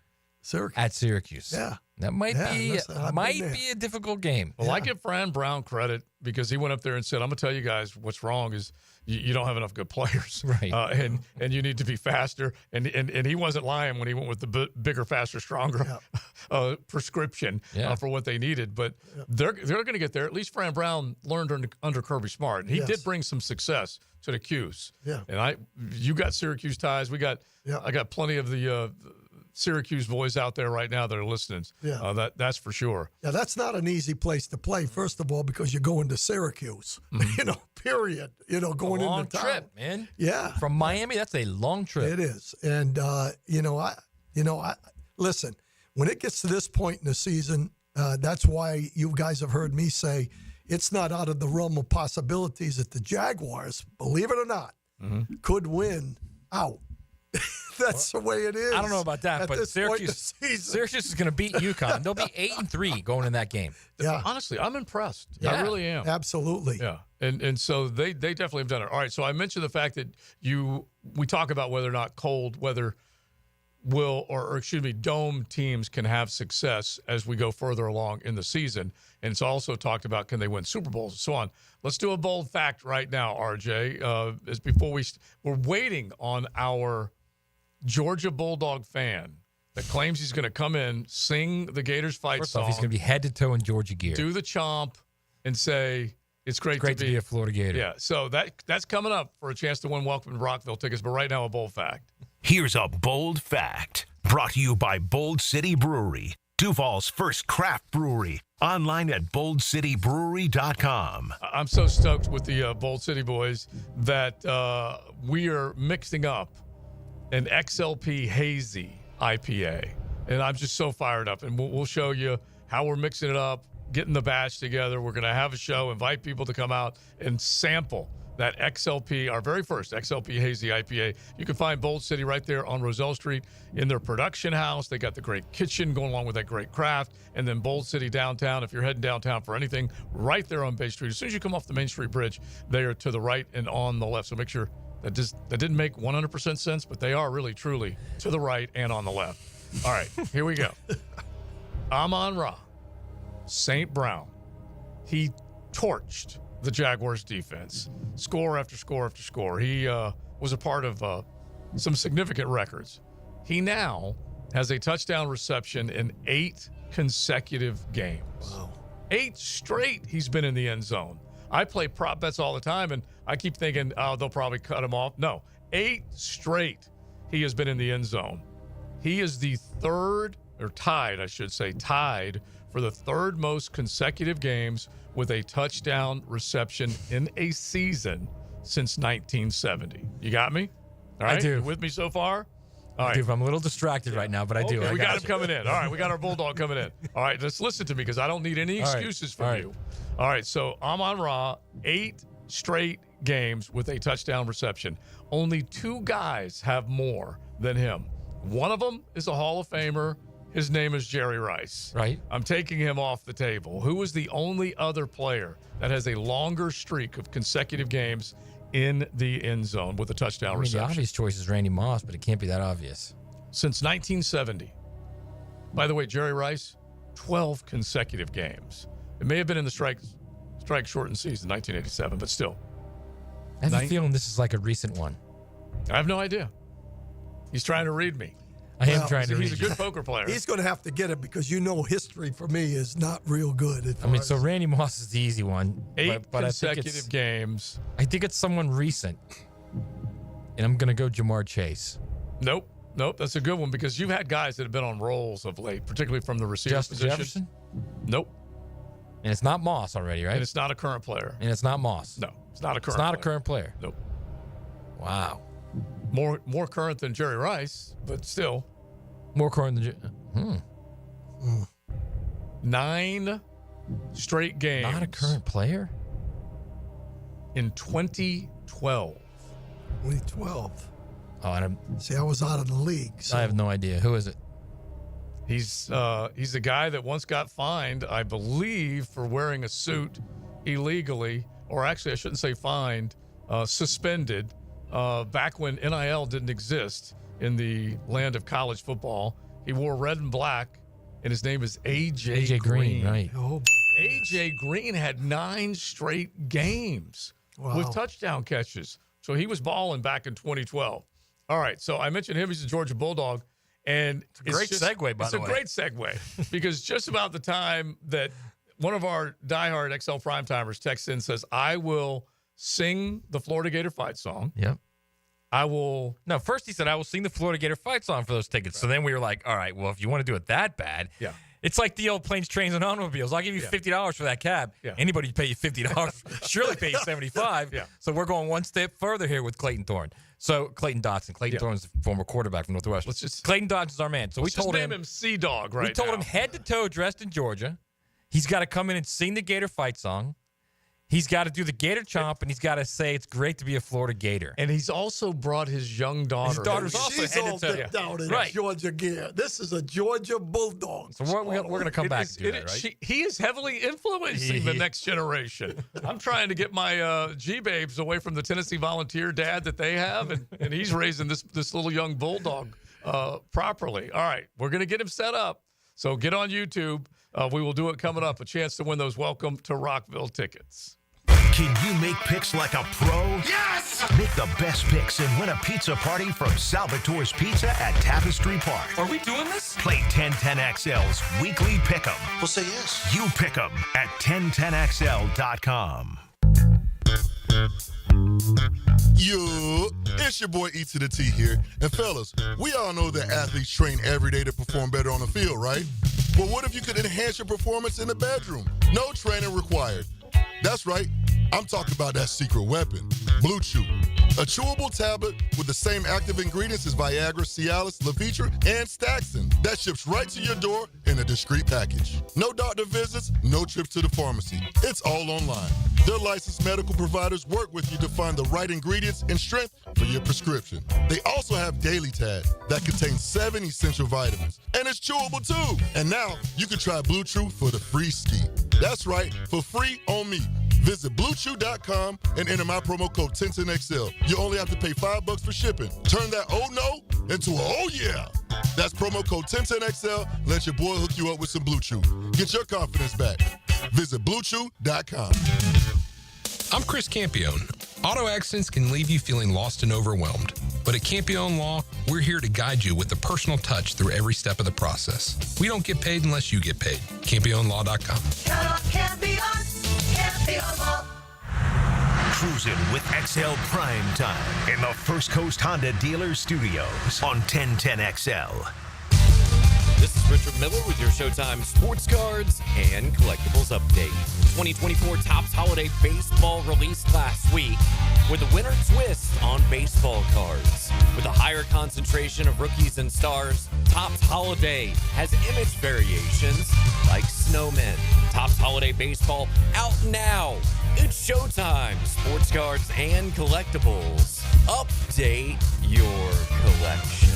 S17: at Syracuse.
S8: Yeah,
S17: that might be a difficult game.
S16: Well, I give Fran Brown credit because he went up there and said, "I'm gonna tell you guys what's wrong is you don't have enough good players,
S17: right?
S16: And you need to be faster." And he wasn't lying when he went with the bigger, faster, stronger prescription for what they needed. But they're going to get there. At least Fran Brown learned under Kirby Smart. He did bring some success to the Cuse.
S8: Yeah.
S16: And you got Syracuse ties. I got plenty of the Syracuse boys out there right now that are listening.
S8: Yeah.
S16: That's for sure.
S8: Yeah, that's not an easy place to play, first of all, because you're going to Syracuse, period. Going
S17: a long
S8: into town.
S17: trip, man.
S8: Yeah.
S17: From Miami, that's a long trip.
S8: It is. And, I listen, when it gets to this point in the season, that's why you guys have heard me say it's not out of the realm of possibilities that the Jaguars, believe it or not, could win out. That's the way it is.
S17: I don't know about that, but Syracuse is going to beat UConn. They'll be 8-3 going in that game.
S8: Yeah.
S16: Honestly, I'm impressed.
S17: Yeah.
S16: I really am.
S8: Absolutely.
S16: Yeah. And so they definitely have done it. All right. So I mentioned the fact that we talk about whether or not cold weather dome teams can have success as we go further along in the season. And it's also talked about, can they win Super Bowls and so on. Let's do a bold fact right now, RJ. As before we're waiting on our Georgia Bulldog fan that claims he's going to come in, sing the Gators fight
S17: First
S16: song.
S17: off, he's going to be head to toe in Georgia gear.
S16: Do the chomp and say, it's great to be
S17: a Florida Gator.
S16: Yeah, so that's coming up for a chance to win Welcome to Rockville tickets. But right now, a bold fact.
S3: Here's a bold fact brought to you by Bold City Brewery, Duval's first craft brewery. Online at boldcitybrewery.com.
S16: I'm so stoked with the Bold City boys that we are mixing up an XLP hazy IPA. And I'm just so fired up. And we'll show you how we're mixing it up, getting the batch together. We're going to have a show, invite people to come out and sample that XLP, our very first XLP hazy IPA. You can find Bold City right there on Roselle Street in their production house. They got the great kitchen going along with that great craft. And then Bold City downtown, if you're heading downtown for anything, right there on Bay Street. As soon as you come off the Main Street Bridge, they are to the right and on the left. So make sure that didn't make 100% sense, but they are really, truly to the right and on the left. All right, here we go. Amon-Ra, St. Brown. He torched the Jaguars defense. Score after score after score. He was a part of some significant records. He now has a touchdown reception in 8 consecutive games.
S8: Wow.
S16: 8 straight he's been in the end zone. I play prop bets all the time, and I keep thinking, oh, they'll probably cut him off. No, 8 straight he has been in the end zone. He is the third, or tied, I should say, tied for the third most consecutive games with a touchdown reception in a season since 1970. You got me? All right?
S17: I do.
S16: You with me so far? All right.
S17: Dude, I'm a little distracted right now, but I do.
S16: We got him coming in. All right, we got our Bulldog coming in. All right, just listen to me because I don't need any excuses from you. All right, so Amon-Ra, 8 straight games with a touchdown reception. Only 2 guys have more than him. One of them is a Hall of Famer. His name is Jerry Rice.
S17: Right.
S16: I'm taking him off the table. Who is the only other player that has a longer streak of consecutive games in the end zone with a touchdown reception?
S17: The obvious choice is Randy Moss, but it can't be that obvious.
S16: Since 1970. By the way, Jerry Rice, 12 consecutive games. It may have been in the strike shortened season, 1987, but still.
S17: I have a feeling this is like a recent one.
S16: I have no idea. He's trying to read me.
S17: I am trying to read
S16: He's a good poker player.
S8: He's going to have to get it because history for me is not real good.
S17: So Randy Moss is the easy one.
S16: 8
S17: but
S16: consecutive games.
S17: I think it's someone recent. And I'm going to go Jamar Chase.
S16: Nope. That's a good one because you've had guys that have been on rolls of late, particularly from the receiver
S17: Justin
S16: position.
S17: Jefferson?
S16: Nope.
S17: And it's not Moss already, right?
S16: And it's not a current player.
S17: And it's not Moss.
S16: No, it's not a current
S17: It's not
S16: player.
S17: a current player.
S16: Nope.
S17: Wow.
S16: More current than Jerry Rice, but still.
S17: More current than
S16: 9 straight games.
S17: Not a current player?
S16: In 2012.
S8: 2012.
S17: Oh, and
S8: See, I was out of the league. So.
S17: I have no idea. Who is it?
S16: He's a guy that once got fined, I believe, for wearing a suit illegally, or actually I shouldn't say fined, suspended, back when NIL didn't exist in the land of college football. He wore red and black, and his name is A.J. Green.
S17: Right.
S8: Oh, my
S16: A.J. Green had 9 straight games with touchdown catches. So he was balling back in 2012. All right, so I mentioned him. He's a Georgia Bulldog. And
S17: it's a great segue, by the way.
S16: It's a great segue because just about the time that one of our diehard XL Primetimers texts in says, I will sing the Florida Gator fight song.
S17: Yep.
S16: I will.
S17: No, first he said, I will sing the Florida Gator fight song for those tickets. So then we were like, all right, well, if you want to do it that bad.
S16: Yeah.
S17: It's like the old planes, trains, and automobiles. I'll give you $50 for that cab.
S16: Yeah.
S17: Anybody who pay you $50 surely pay you $75.
S16: Yeah.
S17: So we're going one step further here with Clayton Thorne. So Clayton Dotson. Clayton Thorne's the former quarterback from Northwestern. Clayton Dotson's our man. So we told him
S16: C-Dog right
S17: We told him head to toe dressed in Georgia. He's got to come in and sing the Gator fight song. He's got to do the Gator chomp, and he's got to say it's great to be a Florida Gator.
S16: And he's also brought his young daughter.
S17: His daughter's also
S8: She's
S17: head
S8: all
S17: to toe.
S8: decked out in
S17: Right.
S8: Georgia gear. This is a Georgia Bulldog.
S17: So we're going to come back to that, right?
S16: He is heavily influencing the next generation. I'm trying to get my G-Babes away from the Tennessee Volunteer dad that they have, and he's raising this little young Bulldog properly. All right, we're going to get him set up. So get on YouTube. We will do it coming up. A chance to win those Welcome to Rockville tickets.
S3: Can you make picks like a pro? Yes! Make the best picks and win a pizza party from Salvatore's Pizza at Tapestry Park.
S18: Are we doing this?
S3: Play 1010XL's weekly pick'em.
S18: We'll say yes.
S3: You pick 'em at 1010XL.com.
S4: Yo, it's your boy E to the T here. And fellas, we all know that athletes train every day to perform better on the field, right? But what if you could enhance your performance in the bedroom? No training required. That's right. I'm talking about that secret weapon, Blue Chew. A chewable tablet with the same active ingredients as Viagra, Cialis, Levitra, and Staxin. That ships right to your door in a discreet package. No doctor visits, no trips to the pharmacy. It's all online. Their licensed medical providers work with you to find the right ingredients and strength for your prescription. They also have Daily Tag that contains 7 essential vitamins. And it's chewable too. And now you can try Blue Chew for the free ski. That's right, for free on me. Visit BlueChew.com and enter my promo code 1010XL. You only have to pay $5 for shipping. Turn that oh no into a oh yeah. That's promo code 1010XL. Let your boy hook you up with some Blue Chew. Get your confidence back. Visit BlueChew.com.
S9: I'm Chris Campione. Auto accidents can leave you feeling lost and overwhelmed. But at Campione Law, we're here to guide you with a personal touch through every step of the process. We don't get paid unless you get paid. CampioneLaw.com.
S25: Count on Campione, Campione Law.
S3: Cruising with XL Primetime in the First Coast Honda Dealer Studios on 1010XL.
S10: This is Richard Miller with your Showtime Sports Cards and Collectibles Update. 2024 Topps Holiday Baseball released last week with a winter twist on baseball cards. With a higher concentration of rookies and stars, Topps Holiday has image variations like snowmen. Topps Holiday Baseball out now. It's Showtime Sports Cards and Collectibles. Update your collection.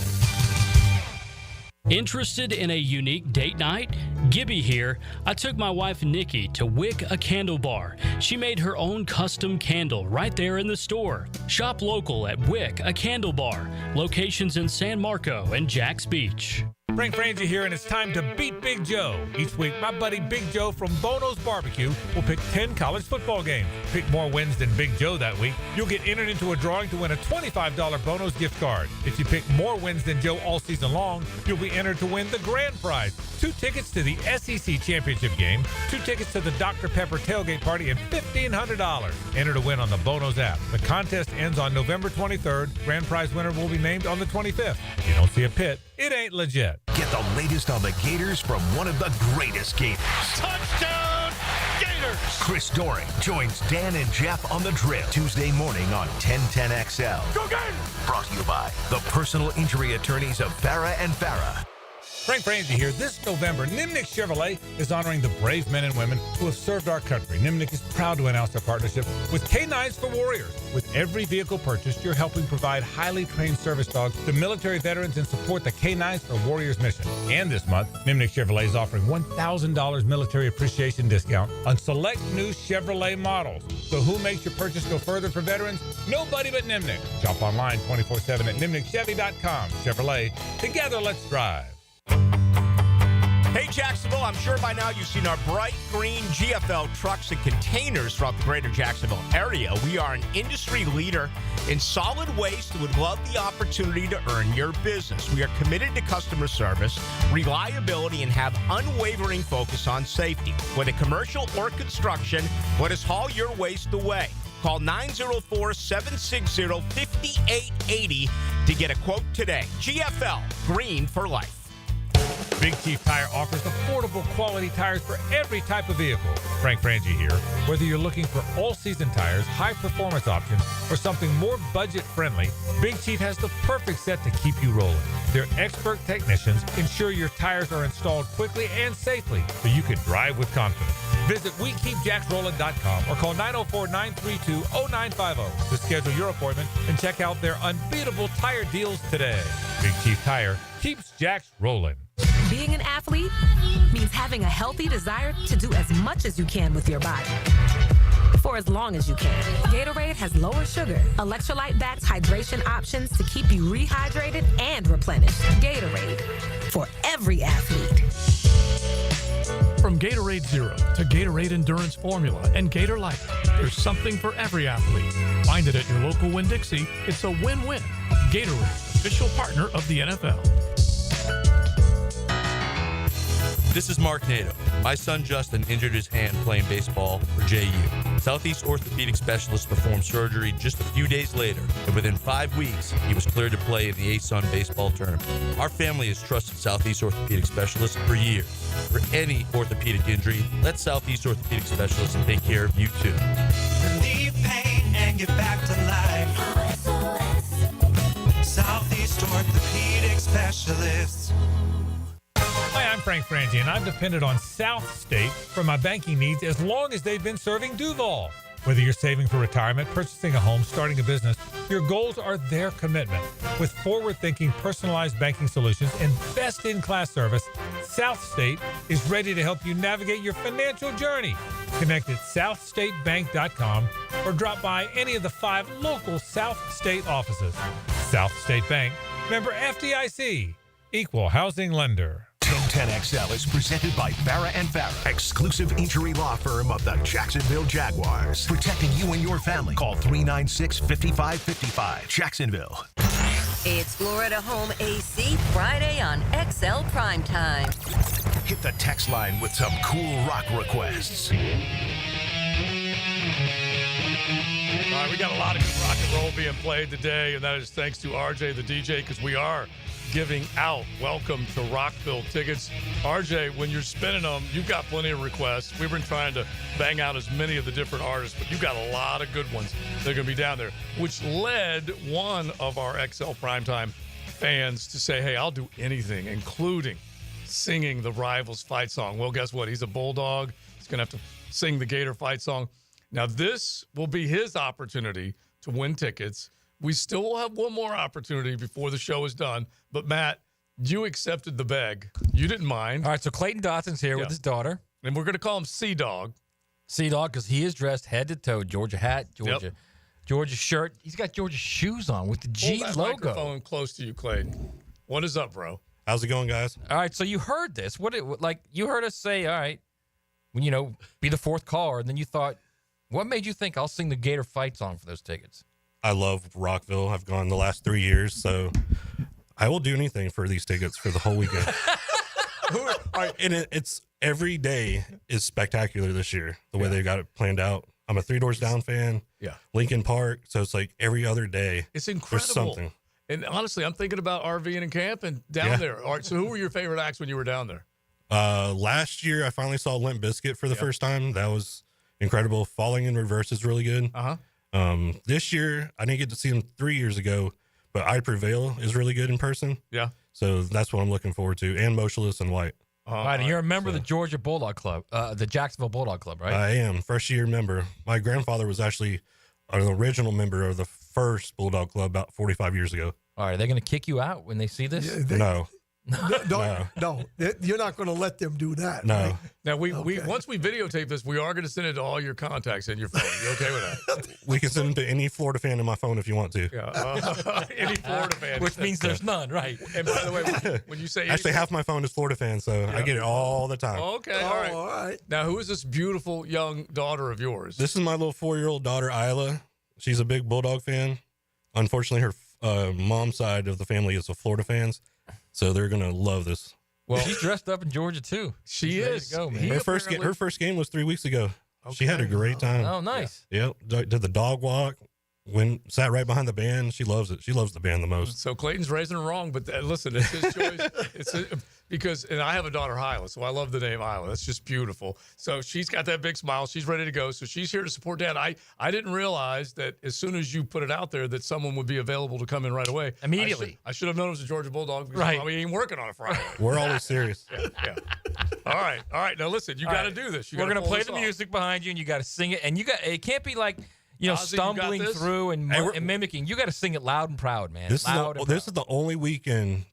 S13: Interested in a unique date night? Gibby here. I took my wife Nikki to Wick a Candle Bar. She made her own custom candle right there in the store. Shop local at Wick a Candle Bar. Locations in San Marco and Jacks Beach.
S22: Frank Frangie here, and it's time to beat Big Joe. Each week, my buddy Big Joe from Bono's Barbecue will pick 10 college football games. Pick more wins than Big Joe that week. You'll get entered into a drawing to win a $25 Bono's gift card. If you pick more wins than Joe all season long, you'll be entered to win the grand prize. 2 tickets to the SEC Championship game, 2 tickets to the Dr. Pepper Tailgate Party, and $1,500. Enter to win on the Bono's app. The contest ends on November 23rd. Grand prize winner will be named on the 25th. If you don't see a pit, it ain't legit.
S3: Get the latest on the Gators from one of the greatest Gators.
S22: Touchdown, Gators!
S3: Chris Doring joins Dan and Jeff on the Drill Tuesday morning on 1010XL.
S22: Go Gators!
S3: Brought to you by the personal injury attorneys of Farah and Farah.
S22: Frank Frangie here. This November, Nimnik Chevrolet is honoring the brave men and women who have served our country. Nimnik is proud to announce their partnership with K9s for Warriors. With every vehicle purchased, you're helping provide highly trained service dogs to military veterans and support the K9s for Warriors mission. And this month, Nimnik Chevrolet is offering $1,000 military appreciation discount on select new Chevrolet models. So who makes your purchase go further for veterans? Nobody but Nimnik. Shop online 24/7 at nimnikchevy.com. Chevrolet, together let's drive.
S11: Hey, Jacksonville, I'm sure by now you've seen our bright green GFL trucks and containers throughout the greater Jacksonville area. We are an industry leader in solid waste and would love the opportunity to earn your business. We are committed to customer service, reliability, and have unwavering focus on safety. Whether commercial or construction, let us haul your waste away. Call 904-760-5880 to get a quote today. GFL, green for life.
S22: Big Chief Tire offers affordable quality tires for every type of vehicle. Frank Frangie here. Whether you're looking for all-season tires, high-performance options, or something more budget-friendly, Big Chief has the perfect set to keep you rolling. Their expert technicians ensure your tires are installed quickly and safely so you can drive with confidence. Visit WeKeepJacksRollin.com or call 904-932-0950 to schedule your appointment and check out their unbeatable tire deals today. Big Chief Tire keeps Jacks rolling.
S14: Being an athlete means having a healthy desire to do as much as you can with your body for as long as you can. Gatorade has lower sugar, electrolyte-backed hydration options to keep you rehydrated and replenished. Gatorade, for every athlete.
S19: From Gatorade Zero to Gatorade Endurance Formula and Gator Light, there's something for every athlete. Find it at your local Winn-Dixie. It's a win-win. Gatorade, official partner of the NFL.
S26: This is Mark Nato. My son Justin injured his hand playing baseball for JU. Southeast Orthopedic Specialist performed surgery just a few days later, and within 5 weeks, he was cleared to play in the ASUN baseball tournament. Our family has trusted Southeast Orthopedic Specialists for years. For any orthopedic injury, let Southeast Orthopedic Specialists take care of you too.
S25: Relieve pain and get back to life. Southeast Orthopedic Specialists.
S22: Hi, I'm Frank Frangie, and I've depended on South State for my banking needs as long as they've been serving Duval. Whether you're saving for retirement, purchasing a home, starting a business, your goals are their commitment. With forward-thinking, personalized banking solutions and best-in-class service, South State is ready to help you navigate your financial journey. Connect at southstatebank.com or drop by any of the 5 local South State offices. South State Bank, member FDIC, equal housing lender.
S3: 1010XL is presented by Farah and Farah, exclusive injury law firm of the Jacksonville Jaguars. Protecting you and your family. Call 396-5555. Jacksonville.
S15: It's Florida Home AC Friday on XL Primetime.
S3: Hit the text line with some cool rock requests.
S16: All right, we got a lot of good rock and roll being played today, and that is thanks to RJ the DJ, because we are giving out Welcome to Rockville tickets. RJ, when you're spinning them, you've got plenty of requests. We've been trying to bang out as many of the different artists, but you've got a lot of good ones that are going to be down there, which led one of our XL Primetime fans to say, hey, I'll do anything, including singing the Rivals fight song. Well, guess what? He's a Bulldog. He's going to have to sing the Gator fight song. Now, this will be his opportunity to win tickets. We still will have one more opportunity before the show is done. But, Matt, you accepted the beg. You didn't mind.
S17: All right, so Clayton Dotson's here with his daughter.
S16: And we're going to call him Sea-Dog.
S17: Sea-Dog, because he is dressed head to toe. Georgia hat, Georgia shirt. He's got Georgia shoes on with the G
S16: Hold that
S17: logo.
S16: microphone close to you, Clayton. What is up, bro?
S1: How's it going, guys?
S17: All right, so you heard this. You heard us say, all right, when be the fourth caller, and then you thought, what made you think I'll sing the Gator fight song for those tickets?
S1: I love Rockville. I've gone the last 3 years, so I will do anything for these tickets for the whole weekend. All right, and it's every day is spectacular this year, the way they got it planned out. I'm a Three Doors Down fan.
S16: Yeah.
S1: Lincoln Park. So it's like every other day.
S16: It's incredible.
S1: There's something.
S16: And honestly, I'm thinking about RVing and camping down there. All right, so who were your favorite acts when you were down there?
S1: Last year, I finally saw Limp Bizkit for the first time. That was incredible. Falling in Reverse is really good. This year, I didn't get to see them 3 years ago, but I Prevail is really good in person.
S16: Yeah.
S1: So that's what I'm looking forward to. And Motionless and White.
S17: All right, and you're a member of the Georgia Bulldog Club, the Jacksonville Bulldog Club, right?
S1: I am. First year member. My grandfather was actually an original member of the first Bulldog Club about 45 years ago.
S17: All right, are they going to kick you out when they see this?
S1: No.
S8: No, you're not going to let them do that.
S1: No.
S8: Right?
S16: Now, we once we videotape this, we are going to send it to all your contacts in your phone. You okay with that?
S1: We can send them to any Florida fan in my phone if you want to.
S16: Yeah, any Florida fan.
S17: Which means there's none, right?
S16: And by the way, when you say
S1: actually, half my phone is Florida fans, so I get it all the time.
S16: Okay, all right. Now, who is this beautiful young daughter of yours?
S1: This is my little 4-year-old daughter, Isla. She's a big Bulldog fan. Unfortunately, her mom's side of the family is a Florida fans, so they're gonna love this.
S17: Well, she's dressed up in Georgia too.
S16: She is.
S17: Go, man.
S1: Her first game was 3 weeks ago. Okay. She had a great time.
S17: Oh, nice.
S1: Yep. Did the dog walk. Sat right behind the band. She loves it. She loves the band the most.
S16: So Clayton's raising her wrong, but listen, it's his choice. And I have a daughter, Hyla, so I love the name Hyla. That's just beautiful. So she's got that big smile. She's ready to go. So she's here to support Dad. I didn't realize that as soon as you put it out there that someone would be available to come in right away.
S17: Immediately.
S16: I should have known it was a Georgia Bulldog because
S17: right.
S16: we ain't working on it Friday.
S1: We're always serious.
S16: Yeah. All right. Now listen, you got to do this.
S17: We're gonna play the music behind you, and you got to sing it. And it can't be like Ozzy, stumbling through and mimicking. You got to sing it loud and proud, man.
S1: This is the only weekend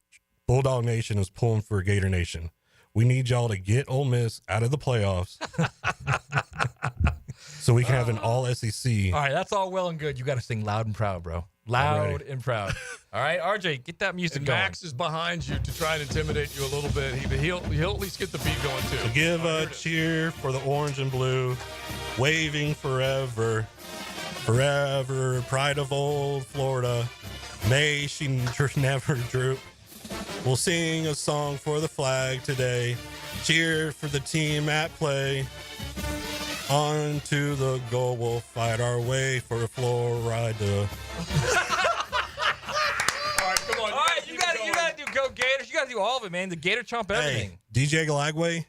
S1: Bulldog Nation is pulling for Gator Nation. We need y'all to get Ole Miss out of the playoffs so we can have an all SEC.
S17: All right, that's all well and good. You got to sing loud and proud, bro. Loud and proud. All right, RJ, get that music going.
S16: Max is behind you to try and intimidate you a little bit. He'll at least get the beat going too.
S1: So give a cheer for the orange and blue, waving forever, forever, pride of old Florida. May she never droop. We'll sing a song for the flag today. Cheer for the team at play. On to the goal, we'll fight our way for Florida.
S16: All right, come on.
S17: All right, you got to do Go Gators. You got to do all of it, man. The Gator chomp everything.
S1: Hey, DJ Galagway,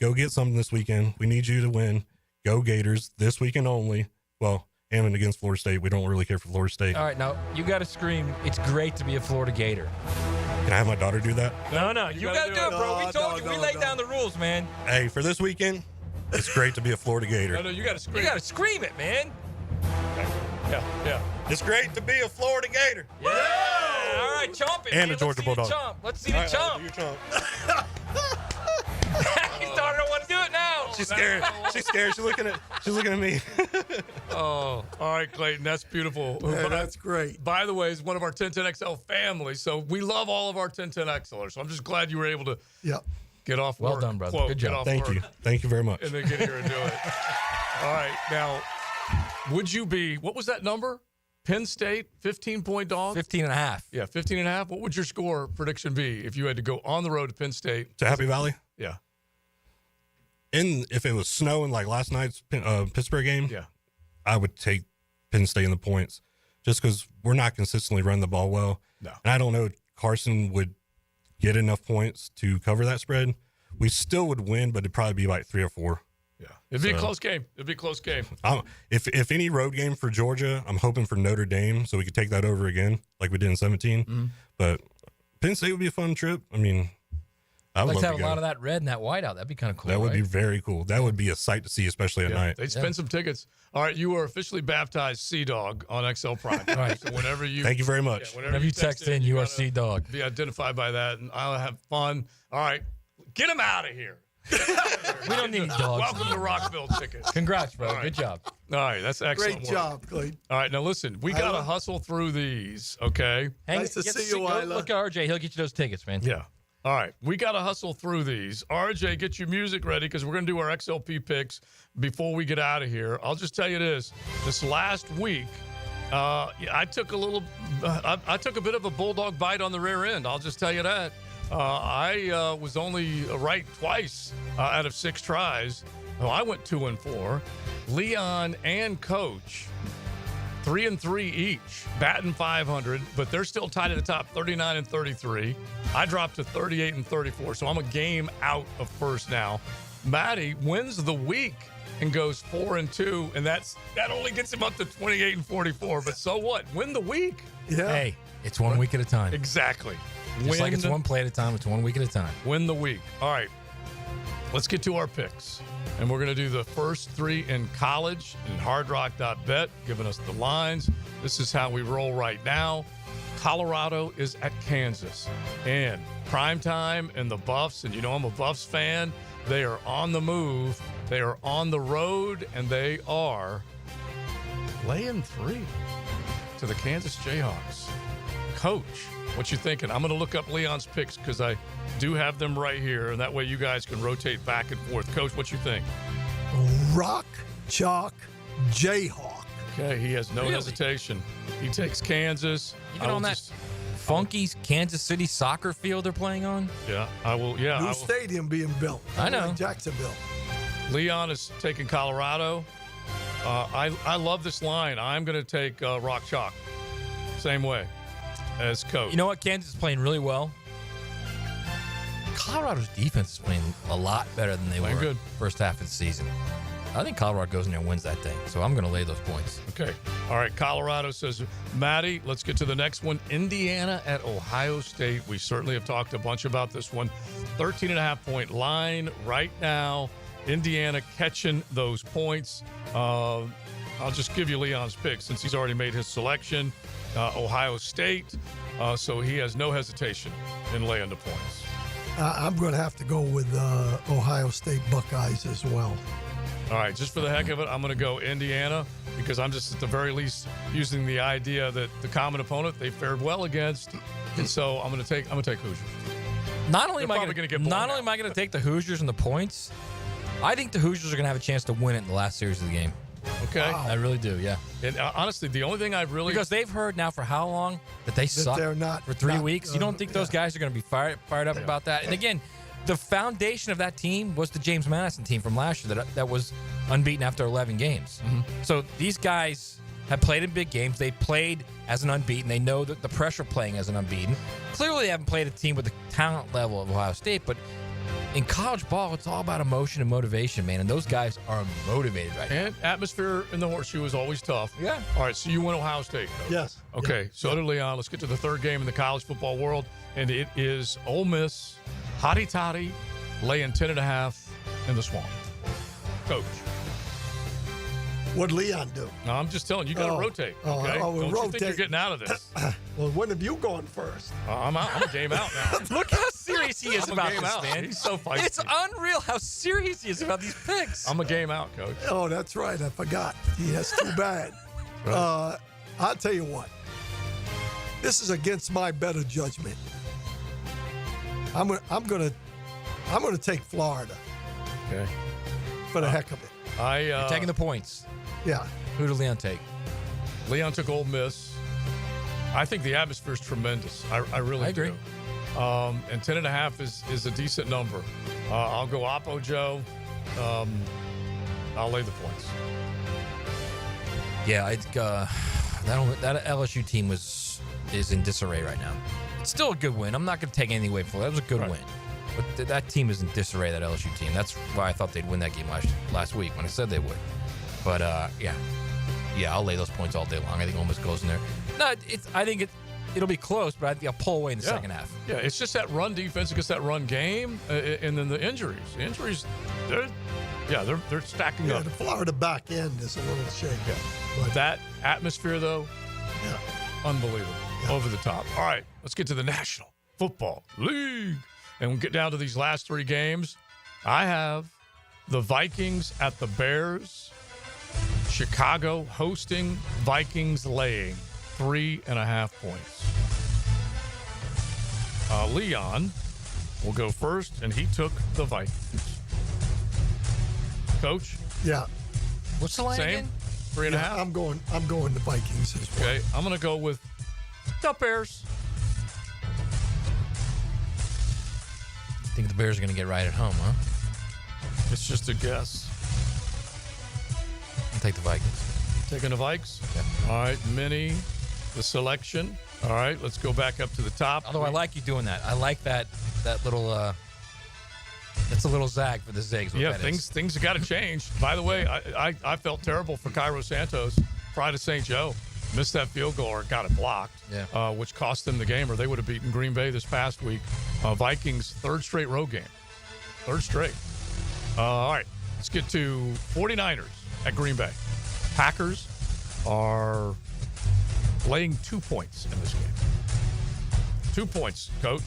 S1: go get something this weekend. We need you to win. Go Gators this weekend only. Well, and against Florida State. We don't really care for Florida State.
S17: All right, now you got to scream, it's great to be a Florida Gator.
S1: Can I have my daughter do that?
S17: No, you got to do it, bro. We told you. We laid down the rules, man.
S1: Hey, for this weekend, it's great to be a Florida Gator.
S16: No, you got to scream.
S17: You got to scream it, man.
S16: Yeah.
S1: It's great to be a Florida Gator.
S17: Yeah. All right, chomp it.
S1: And
S17: man.
S1: a Georgia Bulldog.
S17: Let's see the chomp. His daughter don't want to do it now.
S1: She's scared. She's scared. She's looking at me.
S16: Oh, all right, Clayton. That's beautiful.
S8: Yeah, that's great.
S16: By the way, is one of our 1010XL family. So we love all of our 1010XLers. So I'm just glad you were able to get off work.
S17: Well done, brother.
S16: Quote,
S17: good job.
S1: Thank you. Thank you very much.
S16: And then get here and do it. All right. Now, would you be, what was that number? Penn State, 15-point dog?
S17: 15.5.
S16: Yeah, 15.5. What would your score prediction be if you had to go on the road to Penn State?
S1: To Happy Valley?
S16: Yeah.
S1: If it was snowing like last night's Pittsburgh game,
S16: yeah,
S1: I would take Penn State in the points just because we're not consistently running the ball well.
S16: No.
S1: And I don't know Carson would get enough points to cover that spread. We still would win, but it'd probably be like 3 or 4.
S16: Yeah. It'd be a close game.
S1: If any road game for Georgia, I'm hoping for Notre Dame so we could take that over again like we did in 17.
S16: Mm-hmm.
S1: But Penn State would be a fun trip. I mean, I would
S17: Like
S1: love
S17: to have
S1: to
S17: a
S1: go.
S17: lot of that red and that white out. That'd be kind of cool.
S1: That would
S17: right?
S1: be very cool. That would be a sight to see, especially at night.
S16: They'd spend some tickets. All right, you are officially baptized Sea Dog on XL Prime.
S17: All right.
S16: So whenever you
S1: Thank you very much.
S17: Whenever you text in, you are Sea Dog.
S16: Be identified by that, and I'll have fun. All right, get him out of here.
S17: We don't need dogs.
S16: Welcome to Rockville tickets.
S17: Congrats, bro.
S16: All right.
S17: Good job.
S16: All right, that's excellent.
S8: Great
S16: work.
S8: job, Clayton.
S16: All right, now listen, we got to hustle through these, okay?
S8: Nice to see you, Isla.
S17: Look at RJ. He'll get you those tickets, man.
S16: Yeah. All right, we got to hustle through these. RJ, get your music ready because we're going to do our XLP picks before we get out of here. I'll just tell you this last week, I took a bit of a bulldog bite on the rear end. I'll just tell you that. I was only right twice out of 6 tries. I went 2-4. Leon and Coach 3-3 each, batting 500, but they're still tied at the top, 39-33. I dropped to 38-34, so I'm a game out of first now. Matty wins the week and goes 4-2, and that only gets him up to 28-44. But so what? Win the week.
S8: Yeah.
S17: Hey, it's 1 week at a time.
S16: Exactly.
S17: Just like it's one play at a time, it's 1 week at a time.
S16: Win the week. All right. Let's get to our picks. And we're going to do the first 3 in college and hardrock.bet, giving us the lines. This is how we roll right now. Colorado is at Kansas. And Primetime and the Buffs, and you know I'm a Buffs fan, they are on the move. They are on the road, and they are laying 3 to the Kansas Jayhawks. Coach, what you thinking? I'm going to look up Leon's picks because I do have them right here, and that way you guys can rotate back and forth. Coach, what you think?
S8: Rock, chalk, Jayhawk.
S16: Okay, he has no hesitation. He takes Kansas.
S17: Even on that funky Kansas City soccer field they're playing on?
S16: Yeah, I will. Yeah,
S8: New stadium being built.
S17: I know.
S8: Like Jacksonville.
S16: Leon is taking Colorado. I love this line. I'm going to take Rock Chalk. Same way as Coach.
S17: You know what? Kansas is playing really well. Colorado's defense is playing a lot better than they were
S16: good.
S17: First half of the season. I think Colorado goes in there and wins that thing, so I'm going to lay those points.
S16: Okay. All right. Colorado says, Maddie, let's get to the next one. Indiana at Ohio State. We certainly have talked a bunch about this one. 13.5-point line right now. Indiana catching those points. I'll just give you Leon's pick since he's already made his selection. Ohio State. So he has no hesitation in laying the points.
S8: I'm going to have to go with Ohio State Buckeyes as well.
S16: All right, just for the heck of it, I'm going to go Indiana because I'm just at the very least using the idea that the common opponent they fared well against, and so I'm going to take Hoosiers.
S17: Not only am I
S16: going
S17: to take the Hoosiers and the points, I think the Hoosiers are going to have a chance to win it in the last series of the game.
S16: Okay,
S17: I really do. Yeah,
S16: and honestly, the only thing I've really
S17: because they've heard now for how long that they suck
S8: they're not
S17: for 3 weeks. You don't think those guys are going to be fired up about that? And again, the foundation of that team was the James Madison team from last year that was unbeaten after 11 games.
S16: Mm-hmm.
S17: So these guys have played in big games. They played as an unbeaten. They know that the pressure playing as an unbeaten. Clearly, they haven't played a team with the talent level of Ohio State, but in college ball, it's all about emotion and motivation, man. And those guys are motivated right now.
S16: And atmosphere in the horseshoe is always tough.
S17: Yeah.
S16: All right, so you win Ohio State, Coach.
S8: Yes.
S16: Okay, so did Leon. Let's get to the third game in the college football world, and it is Ole Miss, hotty toddy, laying 10.5 in the Swamp. Coach.
S8: What'd Leon do?
S16: No, I'm just telling you, got to rotate. Okay?
S8: we'll
S16: Don't you
S8: rotate.
S16: think you're getting out of this?
S8: Well, when have you gone first?
S16: I'm out. I'm a game out now.
S17: Look how serious he is
S16: I'm a
S17: about
S16: game
S17: this,
S16: out.
S17: man.
S16: He's so feisty.
S17: It's unreal how serious he is about these picks.
S16: I'm a game out, Coach.
S8: Oh, that's right. I forgot. That's too bad. I'll tell you what. This is against my better judgment. I'm gonna take Florida.
S16: Okay.
S8: For the heck of it.
S17: You're taking the points.
S8: Yeah.
S17: Who did Leon take?
S16: Leon took Ole Miss. I think the atmosphere is tremendous. I really
S17: agree.
S16: do. And 10.5 is a decent number. I'll go Oppo Joe. I'll lay the points.
S17: Yeah, that LSU team is in disarray right now. It's still a good win. I'm not going to take anything away from it. That was a good win. But that team is in disarray, that LSU team. That's why I thought they'd win that game last week when I said they would. But, yeah, I'll lay those points all day long. I think Ole Miss goes in there. No, I think it'll be close, but I think I'll pull away in the second half.
S16: Yeah, it's just that run defense against that run game, and then the injuries. The injuries, they're stacking up.
S8: The Florida back end is a little shaky.
S16: Yeah. But that atmosphere, though, unbelievable. Yeah. Over the top. All right, let's get to the National Football League. And we'll get down to these last three games. I have the Vikings at the Bears. Chicago hosting, Vikings laying 3.5 points. Leon will go first, and he took the Vikings. Coach?
S8: Yeah.
S17: What's the line again?
S16: 3.5?
S8: Yeah, I'm going the Vikings as well.
S16: Okay, I'm going to go with the Bears.
S17: I think the Bears are going to get right at home, huh?
S16: It's just a guess.
S17: I'll take the Vikings.
S16: Taking the Vikes?
S17: Yeah.
S16: All right, Minnie, the selection. All right, let's go back up to the top.
S17: Although I like you doing that. I like that little that's a little zag for the zigs.
S16: Yeah, things have got to change. By the way, I felt terrible for Cairo Santos, Pride of St. Joe. Missed that field goal or got it blocked, which cost them the game, or they would have beaten Green Bay this past week. Vikings' third straight road game. Third straight. All right, let's get to 49ers at Green Bay. Packers are laying 2 points in this game. 2 points, Coach.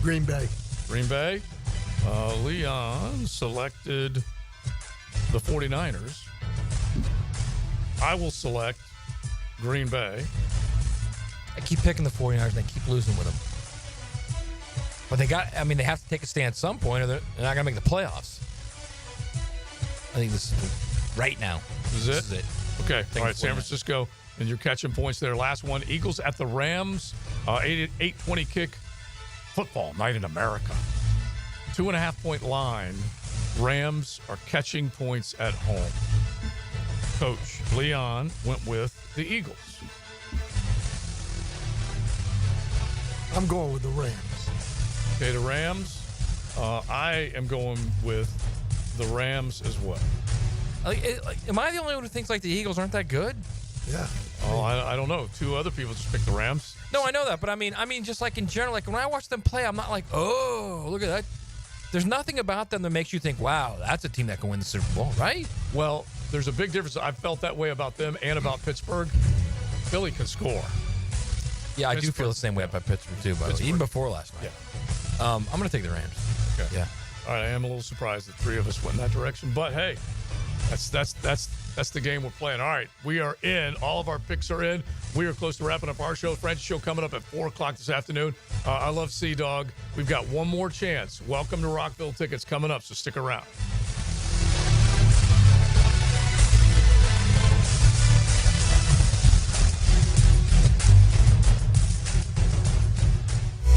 S8: Green Bay.
S16: Green Bay. Leon selected the 49ers. I will select Green Bay.
S17: I keep picking the 49ers and they keep losing with them. But they have to take a stand at some point or they're not going to make the playoffs. I think this is right now.
S16: This is it? Okay. All right, San Francisco, and you're catching points there. Last one, Eagles at the Rams. 8:20 kick. Football night in America. 2.5 point line. Rams are catching points at home. Coach Leon went with the Eagles.
S8: I'm going with the Rams.
S16: Okay, the Rams. I am going with the Rams as well.
S17: Am I the only one who thinks like the Eagles aren't that good?
S8: Yeah.
S16: Oh, I don't know. Two other people just picked the Rams.
S17: No, I know that, but I mean, just like in general, like when I watch them play, I'm not like, oh, look at that. There's nothing about them that makes you think, wow, that's a team that can win the Super Bowl, right?
S16: Well, there's a big difference. I've felt that way about them and about Pittsburgh. Philly can score.
S17: Yeah, I do feel the same way about Pittsburgh too, by the way, even before last night.
S16: Yeah.
S17: I'm going to take the Rams.
S16: Okay.
S17: Yeah.
S16: All right, I am a little surprised that three of us went in that direction, but hey, that's the game we're playing. All right, we are in. All of our picks are in. We are close to wrapping up our show. French's show coming up at 4 o'clock this afternoon. I love Sea-Dog. We've got one more chance. Welcome to Rockville tickets coming up, so stick around.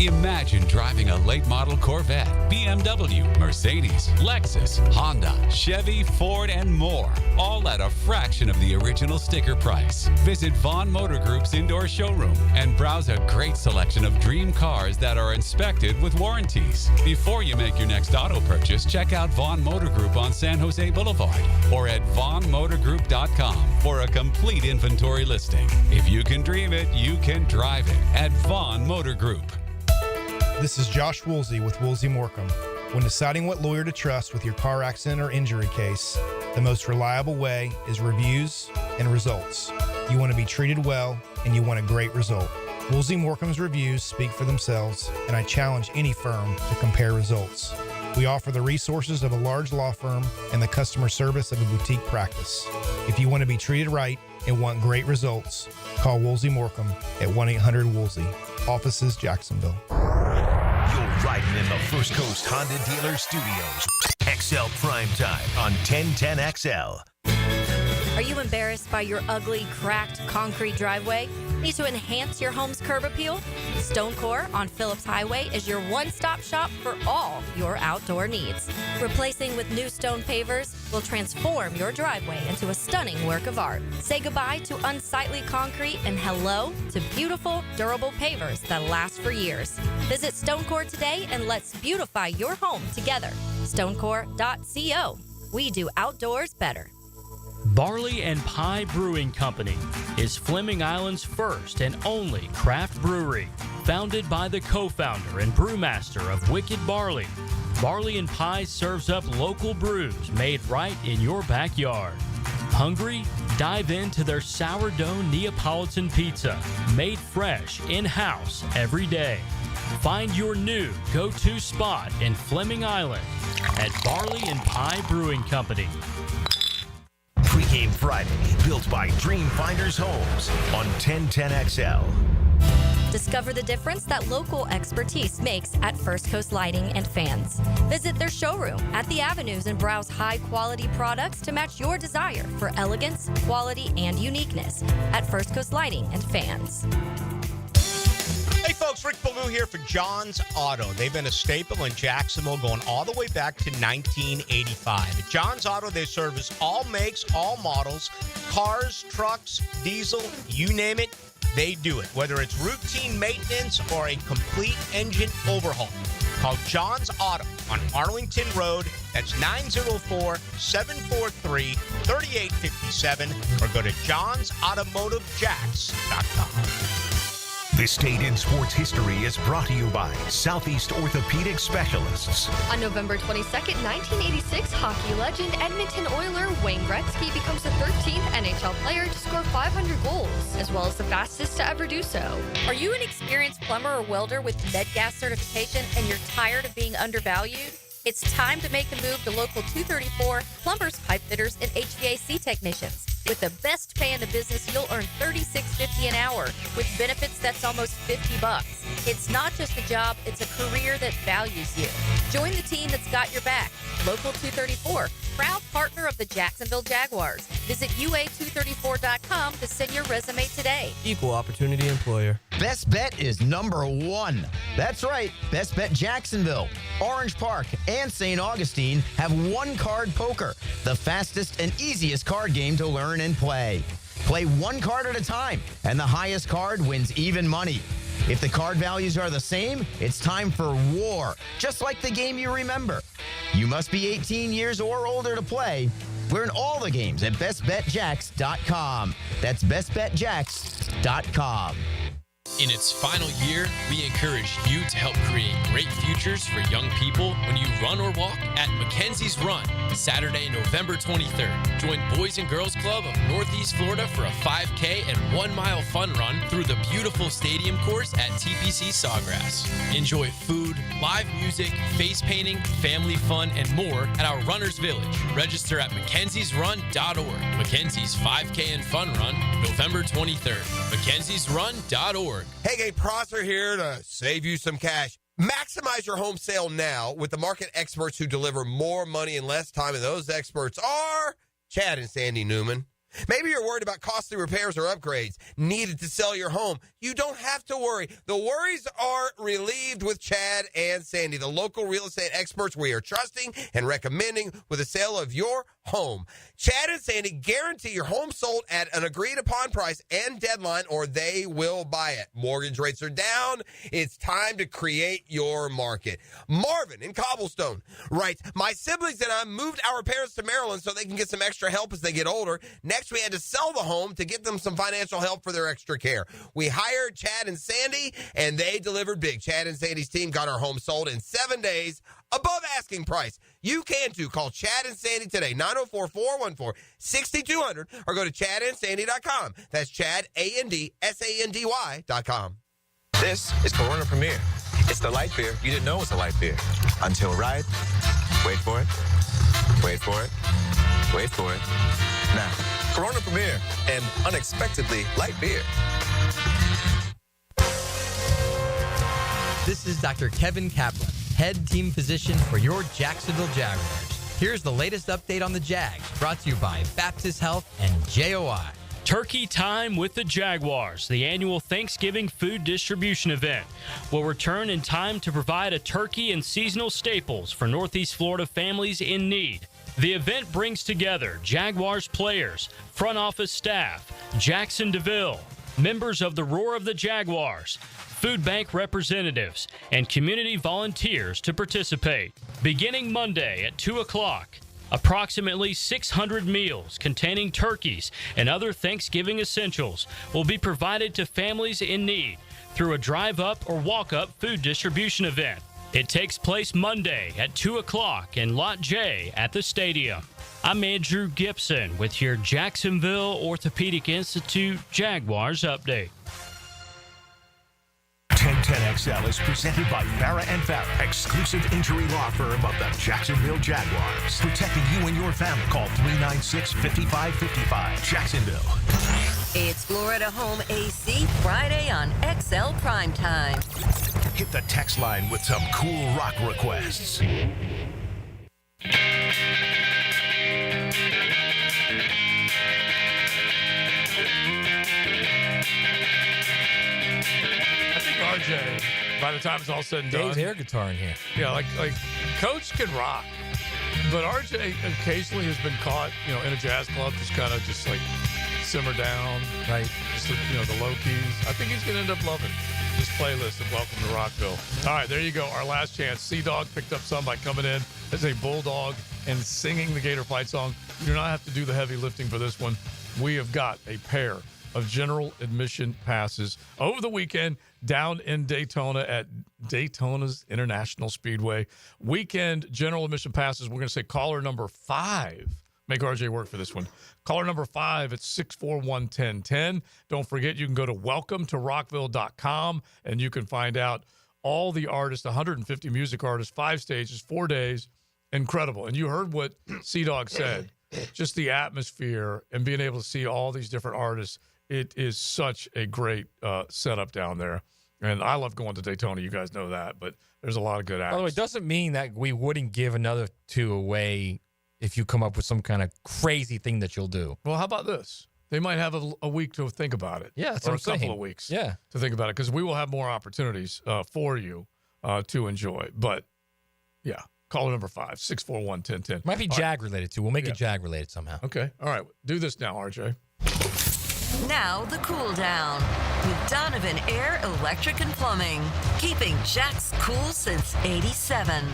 S2: Imagine driving a late model Corvette, BMW, Mercedes, Lexus, Honda, Chevy, Ford, and more, all at a fraction of the original sticker price. Visit Vaughn Motor Group's indoor showroom and browse a great selection of dream cars that are inspected with warranties. Before you make your next auto purchase, check out Vaughn Motor Group on San Jose Boulevard or at vaughnmotorgroup.com for a complete inventory listing. If you can dream it, you can drive it at Vaughn Motor Group.
S12: This is Josh Woolsey with Woolsey Morecambe. When deciding what lawyer to trust with your car accident or injury case, the most reliable way is reviews and results. You want to be treated well, and you want a great result. Woolsey Morecambe's reviews speak for themselves, and I challenge any firm to compare results. We offer the resources of a large law firm and the customer service of a boutique practice. If you want to be treated right and want great results, call Woolsey Morecambe at 1-800-WOOLSEY. Offices, Jacksonville.
S3: You're riding in the First Coast Honda Dealer Studios. XL Primetime on 1010XL.
S5: Are you embarrassed by your ugly, cracked concrete driveway? Need to enhance your home's curb appeal? Stonecore on Phillips Highway is your one-stop shop for all your outdoor needs. Replacing with new stone pavers will transform your driveway into a stunning work of art. Say goodbye to unsightly concrete and hello to beautiful, durable pavers that last for years. Visit Stonecore today and let's beautify your home together. Stonecore.co. We do outdoors better.
S13: Barley and Pie Brewing Company is Fleming Island's first and only craft brewery. Founded by the co-founder and brewmaster of Wicked Barley, Barley and Pie serves up local brews made right in your backyard. Hungry? Dive into their sourdough Neapolitan pizza, made fresh in-house every day. Find your new go-to spot in Fleming Island at Barley and Pie Brewing Company.
S3: Pregame Friday, built by Dreamfinders Homes on 1010XL.
S5: Discover the difference that local expertise makes at First Coast Lighting and Fans. Visit their showroom at the Avenues and browse high-quality products to match your desire for elegance, quality, and uniqueness at First Coast Lighting and Fans.
S11: Hey folks, Rick Ballou here for John's Auto. They've been a staple in Jacksonville going all the way back to 1985. At John's Auto, they service all makes, all models, cars, trucks, diesel, you name it, they do it. Whether it's routine maintenance or a complete engine overhaul. Call John's Auto on Arlington Road. That's 904-743-3857 or go to johnsautomotivejacks.com.
S3: This Date in Sports History is brought to you by Southeast Orthopedic Specialists.
S6: On November 22nd, 1986, hockey legend Edmonton Oiler Wayne Gretzky becomes the 13th NHL player to score 500 goals, as well as the fastest to ever do so.
S5: Are you an experienced plumber or welder with MedGas certification and you're tired of being undervalued? It's time to make the move to Local 234 plumbers, pipe fitters, and HVAC technicians. With the best pay in the business, you'll earn $36.50 an hour. With benefits, that's almost $50. It's not just a job, it's a career that values you. Join the team that's got your back. Local 234, proud partner of the Jacksonville Jaguars. Visit UA234.com to send your resume today.
S7: Equal opportunity employer. Best Bet is number one. That's right, Best Bet Jacksonville, Orange Park, and St. Augustine have one-card poker, the fastest and easiest card game to learn and play. Play one card at a time, and the highest card wins even money. If the card values are the same, it's time for war, just like the game you remember. You must be 18 years or older to play. Learn all the games at bestbetjacks.com. That's bestbetjacks.com.
S20: In its final year, we encourage you to help create great futures for young people when you run or walk at Mackenzie's Run, Saturday, November 23rd. Join Boys and Girls Club of Northeast Florida for a 5K and 1 mile fun run through the beautiful stadium course at TPC Sawgrass. Enjoy food, live music, face painting, family fun, and more at our Runners Village. Register at mackenziesrun.org. Mackenzie's 5K and Fun Run, November 23rd. mackenziesrun.org.
S21: Hey, gang, Prosser here to save you some cash. Maximize your home sale now with the market experts who deliver more money in less time, and those experts are Chad and Sandy Newman. Maybe you're worried about costly repairs or upgrades needed to sell your home. You don't have to worry. The worries are relieved with Chad and Sandy, the local real estate experts we are trusting and recommending with the sale of your home. Chad and Sandy guarantee your home sold at an agreed-upon price and deadline, or they will buy it. Mortgage rates are down. It's time to create your market. Marvin in Cobblestone writes, my siblings and I moved our parents to Maryland so they can get some extra help as they get older. Next, we had to sell the home to get them some financial help for their extra care. We hired Chad and Sandy, and they delivered big. Chad and Sandy's team got our home sold in 7 days, above asking price. You can too. Call Chad and Sandy today, 904-414-6200, or go to chadandsandy.com. That's Chad, ANDSANDY.com.
S23: This is Corona Premier. It's the light beer you didn't know was a light beer. Until right. Wait for it. Wait for it. Wait for it. Now, Corona Premier, an unexpectedly light beer.
S24: This is Dr. Kevin Kaplan, head team physician for your Jacksonville Jaguars.
S4: Here's the latest update on the Jags, brought to you by Baptist Health and JOI.
S13: Turkey Time with the Jaguars, the annual Thanksgiving food distribution event, will return in time to provide a turkey and seasonal staples for Northeast Florida families in need. The event brings together Jaguars players, front office staff, Jackson DeVille, members of the Roar of the Jaguars, food bank representatives, and community volunteers to participate. Beginning Monday at 2 o'clock, approximately 600 meals containing turkeys and other Thanksgiving essentials will be provided to families in need through a drive-up or walk-up food distribution event. It takes place Monday at 2 o'clock in Lot J at the stadium. I'm Andrew Gibson with your Jacksonville Orthopedic Institute Jaguars update.
S3: 1010XL is presented by Farah & Farah, exclusive injury law firm of the Jacksonville Jaguars. Protecting you and your family. Call 396-5555. Jacksonville.
S15: It's Florida Home AC Friday on XL Primetime.
S3: Hit the text line with some cool rock requests.
S16: RJ, by the time it's all said and done,
S17: Dave's air guitar in here.
S16: Yeah, like Coach can rock, but RJ occasionally has been caught, in a jazz club, just like simmer down,
S17: right?
S16: Just the low keys. I think he's gonna end up loving this playlist of Welcome to Rockville. All right, there you go. Our last chance. Sea-Dog picked up some by coming in as a bulldog and singing the Gator Fight song. You do not have to do the heavy lifting for this one. We have got a pair of general admission passes over the weekend down in Daytona at Daytona's International Speedway. Weekend general admission passes. We're going to say caller number 5. Make RJ work for this one. Caller number 5 at 641-1010. Don't forget, you can go to welcometorockville.com and you can find out all the artists, 150 music artists, 5 stages, 4 days. Incredible. And you heard what Sea-Dog said. Just the atmosphere and being able to see all these different artists. It is such a great setup down there. And I love going to Daytona. You guys know that. But there's a lot of good acts.
S17: By the way, it doesn't mean that we wouldn't give another 2 away if you come up with some kind of crazy thing that you'll do.
S16: Well, how about this? They might have a week to think about it.
S17: Yeah, that's
S16: or
S17: what I'm
S16: a couple
S17: saying.
S16: of weeks
S17: to
S16: think about it, because we will have more opportunities for you to enjoy. But, yeah, caller number 5, 641-1010.
S17: Might be Jag-related, too. We'll make it Jag-related somehow.
S16: Okay. All right. Do this now, RJ.
S15: Now the cool down with Donovan Air Electric and Plumbing, keeping Jack's cool since '87.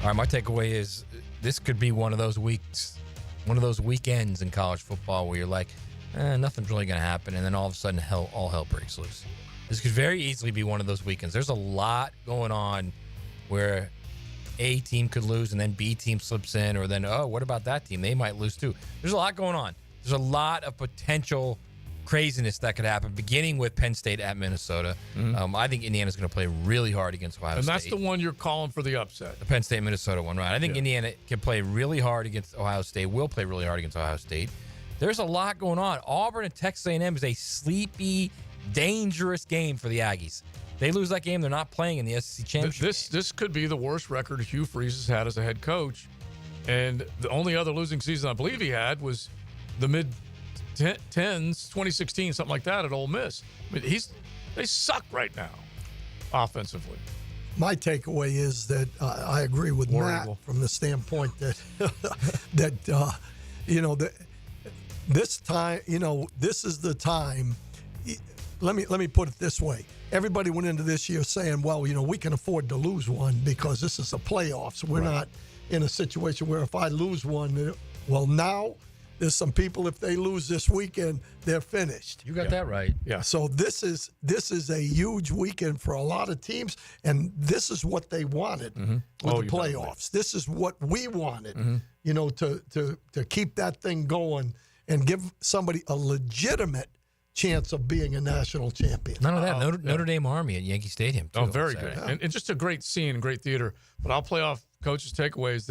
S17: All right, my takeaway is this could be one of those weeks, one of those weekends in college football where you're like, nothing's really going to happen, and then all of a sudden all hell breaks loose. This could very easily be one of those weekends. There's a lot going on where A team could lose and then B team slips in, or then, what about that team? They might lose too. There's a lot going on. There's a lot of potential craziness that could happen, beginning with Penn State at Minnesota. I think Indiana's going to play really hard against Ohio State.
S16: And that's the one you're calling for the upset.
S17: The Penn State-Minnesota one, right? I think Indiana can play really hard against Ohio State, will play really hard against Ohio State. There's a lot going on. Auburn and Texas A&M is a sleepy, dangerous game for the Aggies. They lose that game, they're not playing in the SEC Championship.
S16: This could be the worst record Hugh Freeze has had as a head coach. And the only other losing season I believe he had was the mid-10s, 2016, something like that at Ole Miss. I mean, they suck right now offensively.
S8: My takeaway is that I agree with Matt from the standpoint that this time, this is the time. Let me put it this way. Everybody went into this year saying, well, we can afford to lose one because this is the playoffs. We're not in a situation where if I lose one, well, now there's some people, if they lose this weekend, they're finished.
S17: You got that right.
S16: Yeah.
S8: So this is a huge weekend for a lot of teams, and this is what they wanted with the playoffs. This is what we wanted, to keep that thing going and give somebody a legitimate chance of being a national champion.
S17: None of that. Notre Dame Army at Yankee Stadium, too.
S16: Oh, very good. Yeah. And just a great scene, great theater. But I'll play off Coach's takeaways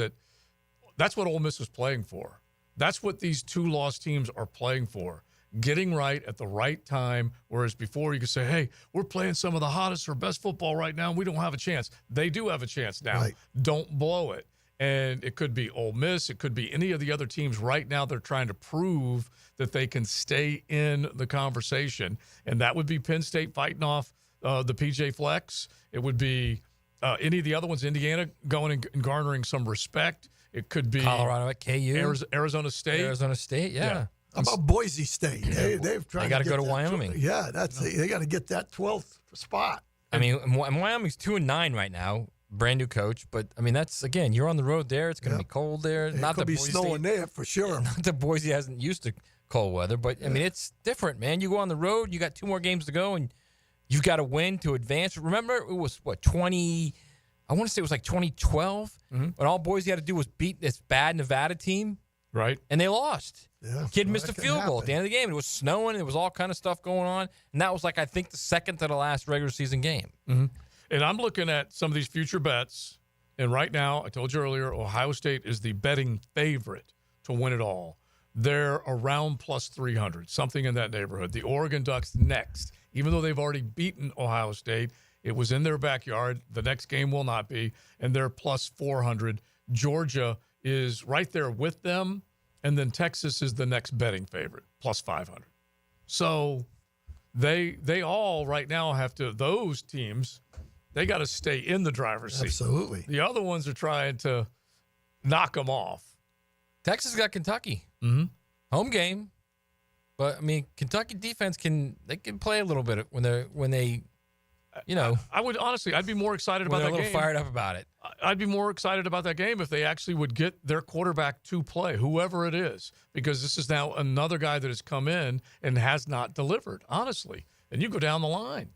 S16: that's what Ole Miss was playing for. That's what these 2 lost teams are playing for. Getting right at the right time, whereas before you could say, hey, we're playing some of the hottest or best football right now, and we don't have a chance. They do have a chance now. Right. Don't blow it. And it could be Ole Miss. It could be any of the other teams right now. They're trying to prove that they can stay in the conversation. And that would be Penn State fighting off the PJ Flex. It would be any of the other ones, Indiana going and garnering some respect. It could be
S17: Colorado at KU.
S16: Arizona State.
S17: Arizona State, yeah.
S8: How about Boise State? They've tried.
S17: They got to go to
S8: that
S17: Wyoming.
S8: Yeah, they got to get that 12th spot.
S17: I mean, Wyoming's 2-9 right now. Brand new coach, but I mean that's again. You're on the road there. It's going to be cold there.
S8: It could be snowing there for sure.
S17: Not that Boise hasn't used to cold weather, but I mean it's different, man. You go on the road. You got 2 more games to go, and you've got to win to advance. Remember, it was what 20. I want to say it was like 2012, when all Boise had to do was beat this bad Nevada team,
S16: right?
S17: And they lost.
S8: Yeah,
S17: Kid missed a field goal at the end of the game. It was snowing. There was all kind of stuff going on, and that was like I think the second to the last regular season game.
S16: Mm-hmm. And I'm looking at some of these future bets, and right now, I told you earlier, Ohio State is the betting favorite to win it all. They're around plus 300, something in that neighborhood. The Oregon Ducks next, even though they've already beaten Ohio State, it was in their backyard. The next game will not be, and they're plus 400. Georgia is right there with them, and then Texas is the next betting favorite, plus 500. So they all right now have to, those teams, they got to stay in the driver's seat.
S8: Absolutely.
S16: The other ones are trying to knock them off.
S17: Texas got Kentucky. Home game. But I mean, Kentucky defense can play a little bit when they
S16: I would honestly, I'd be more excited about that game.
S17: A little fired up about it.
S16: I'd be more excited about that game if they actually would get their quarterback to play, whoever it is, because this is now another guy that has come in and has not delivered, honestly. And you go down the line.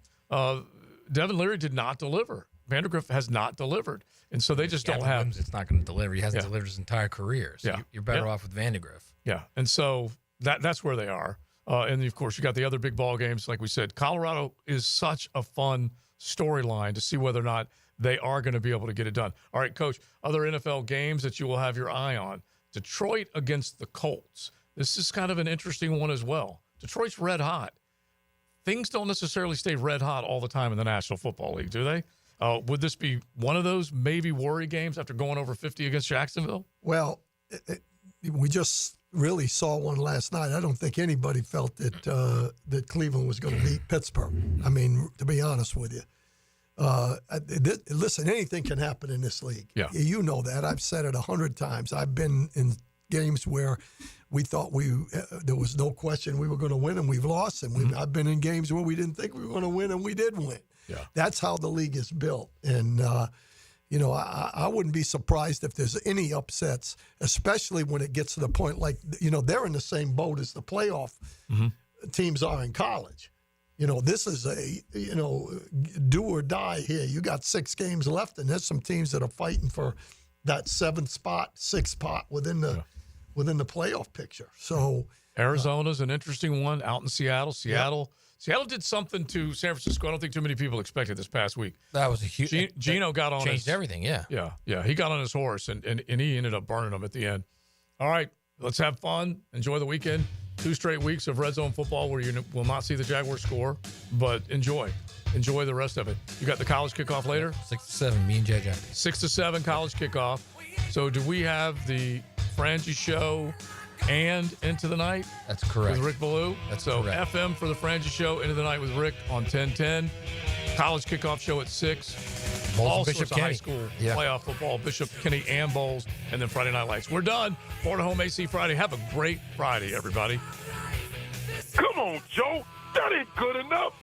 S16: Devin Leary did not deliver. Vandergriff has not delivered. And so they just don't have.
S17: It's not going to deliver. He hasn't delivered his entire career. So you're better off with Vandergriff.
S16: Yeah. And so that's where they are. And of course, you got the other big ball games. Like we said, Colorado is such a fun storyline to see whether or not they are going to be able to get it done. All right, Coach, other NFL games that you will have your eye on. Detroit against the Colts. This is kind of an interesting one as well. Detroit's red hot. Things don't necessarily stay red hot all the time in the National Football League, do they? Would this be one of those maybe worry games after going over 50 against Jacksonville?
S8: Well, we just really saw one last night. I don't think anybody felt that Cleveland was going to beat Pittsburgh. I mean, to be honest with you. Listen, anything can happen in this league.
S16: Yeah.
S8: You know that. I've said it 100 times. I've been in games where we thought there was no question we were going to win, and we've lost. And I've been in games where we didn't think we were going to win, and we did win.
S16: Yeah.
S8: That's how the league is built. And, I wouldn't be surprised if there's any upsets, especially when it gets to the point like, they're in the same boat as the playoff teams are in college. This is a, do or die here. You got 6 games left, and there's some teams that are fighting for that 7th spot, 6th spot within the playoff picture. So
S16: Arizona's an interesting one out in Seattle. Seattle did something to San Francisco I don't think too many people expected this past week.
S17: That was a huge.
S16: Gino got on.
S17: Changed everything. Yeah.
S16: Yeah. He got on his horse and he ended up burning them at the end. All right, let's have fun. Enjoy the weekend. 2 straight weeks of red zone football where you will not see the Jaguars score, but enjoy the rest of it. You got the college kickoff later.
S17: 6 to 7. Me and JJ.
S16: 6 to 7 college kickoff. So do we have the Frangie Show and Into the Night?
S17: That's correct.
S16: With Rick Ballou.
S17: That's
S16: so
S17: correct.
S16: FM for the Frangie Show, Into the Night with Rick on 1010. College kickoff show at 6.
S17: Bowls
S16: All
S17: Bishop
S16: sorts of
S17: Kenny.
S16: high school playoff football, Bishop Kenny and Bowls, and then Friday Night Lights. We're done. Florida Home AC Friday. Have a great Friday, everybody.
S9: Come on, Joe. That ain't good enough.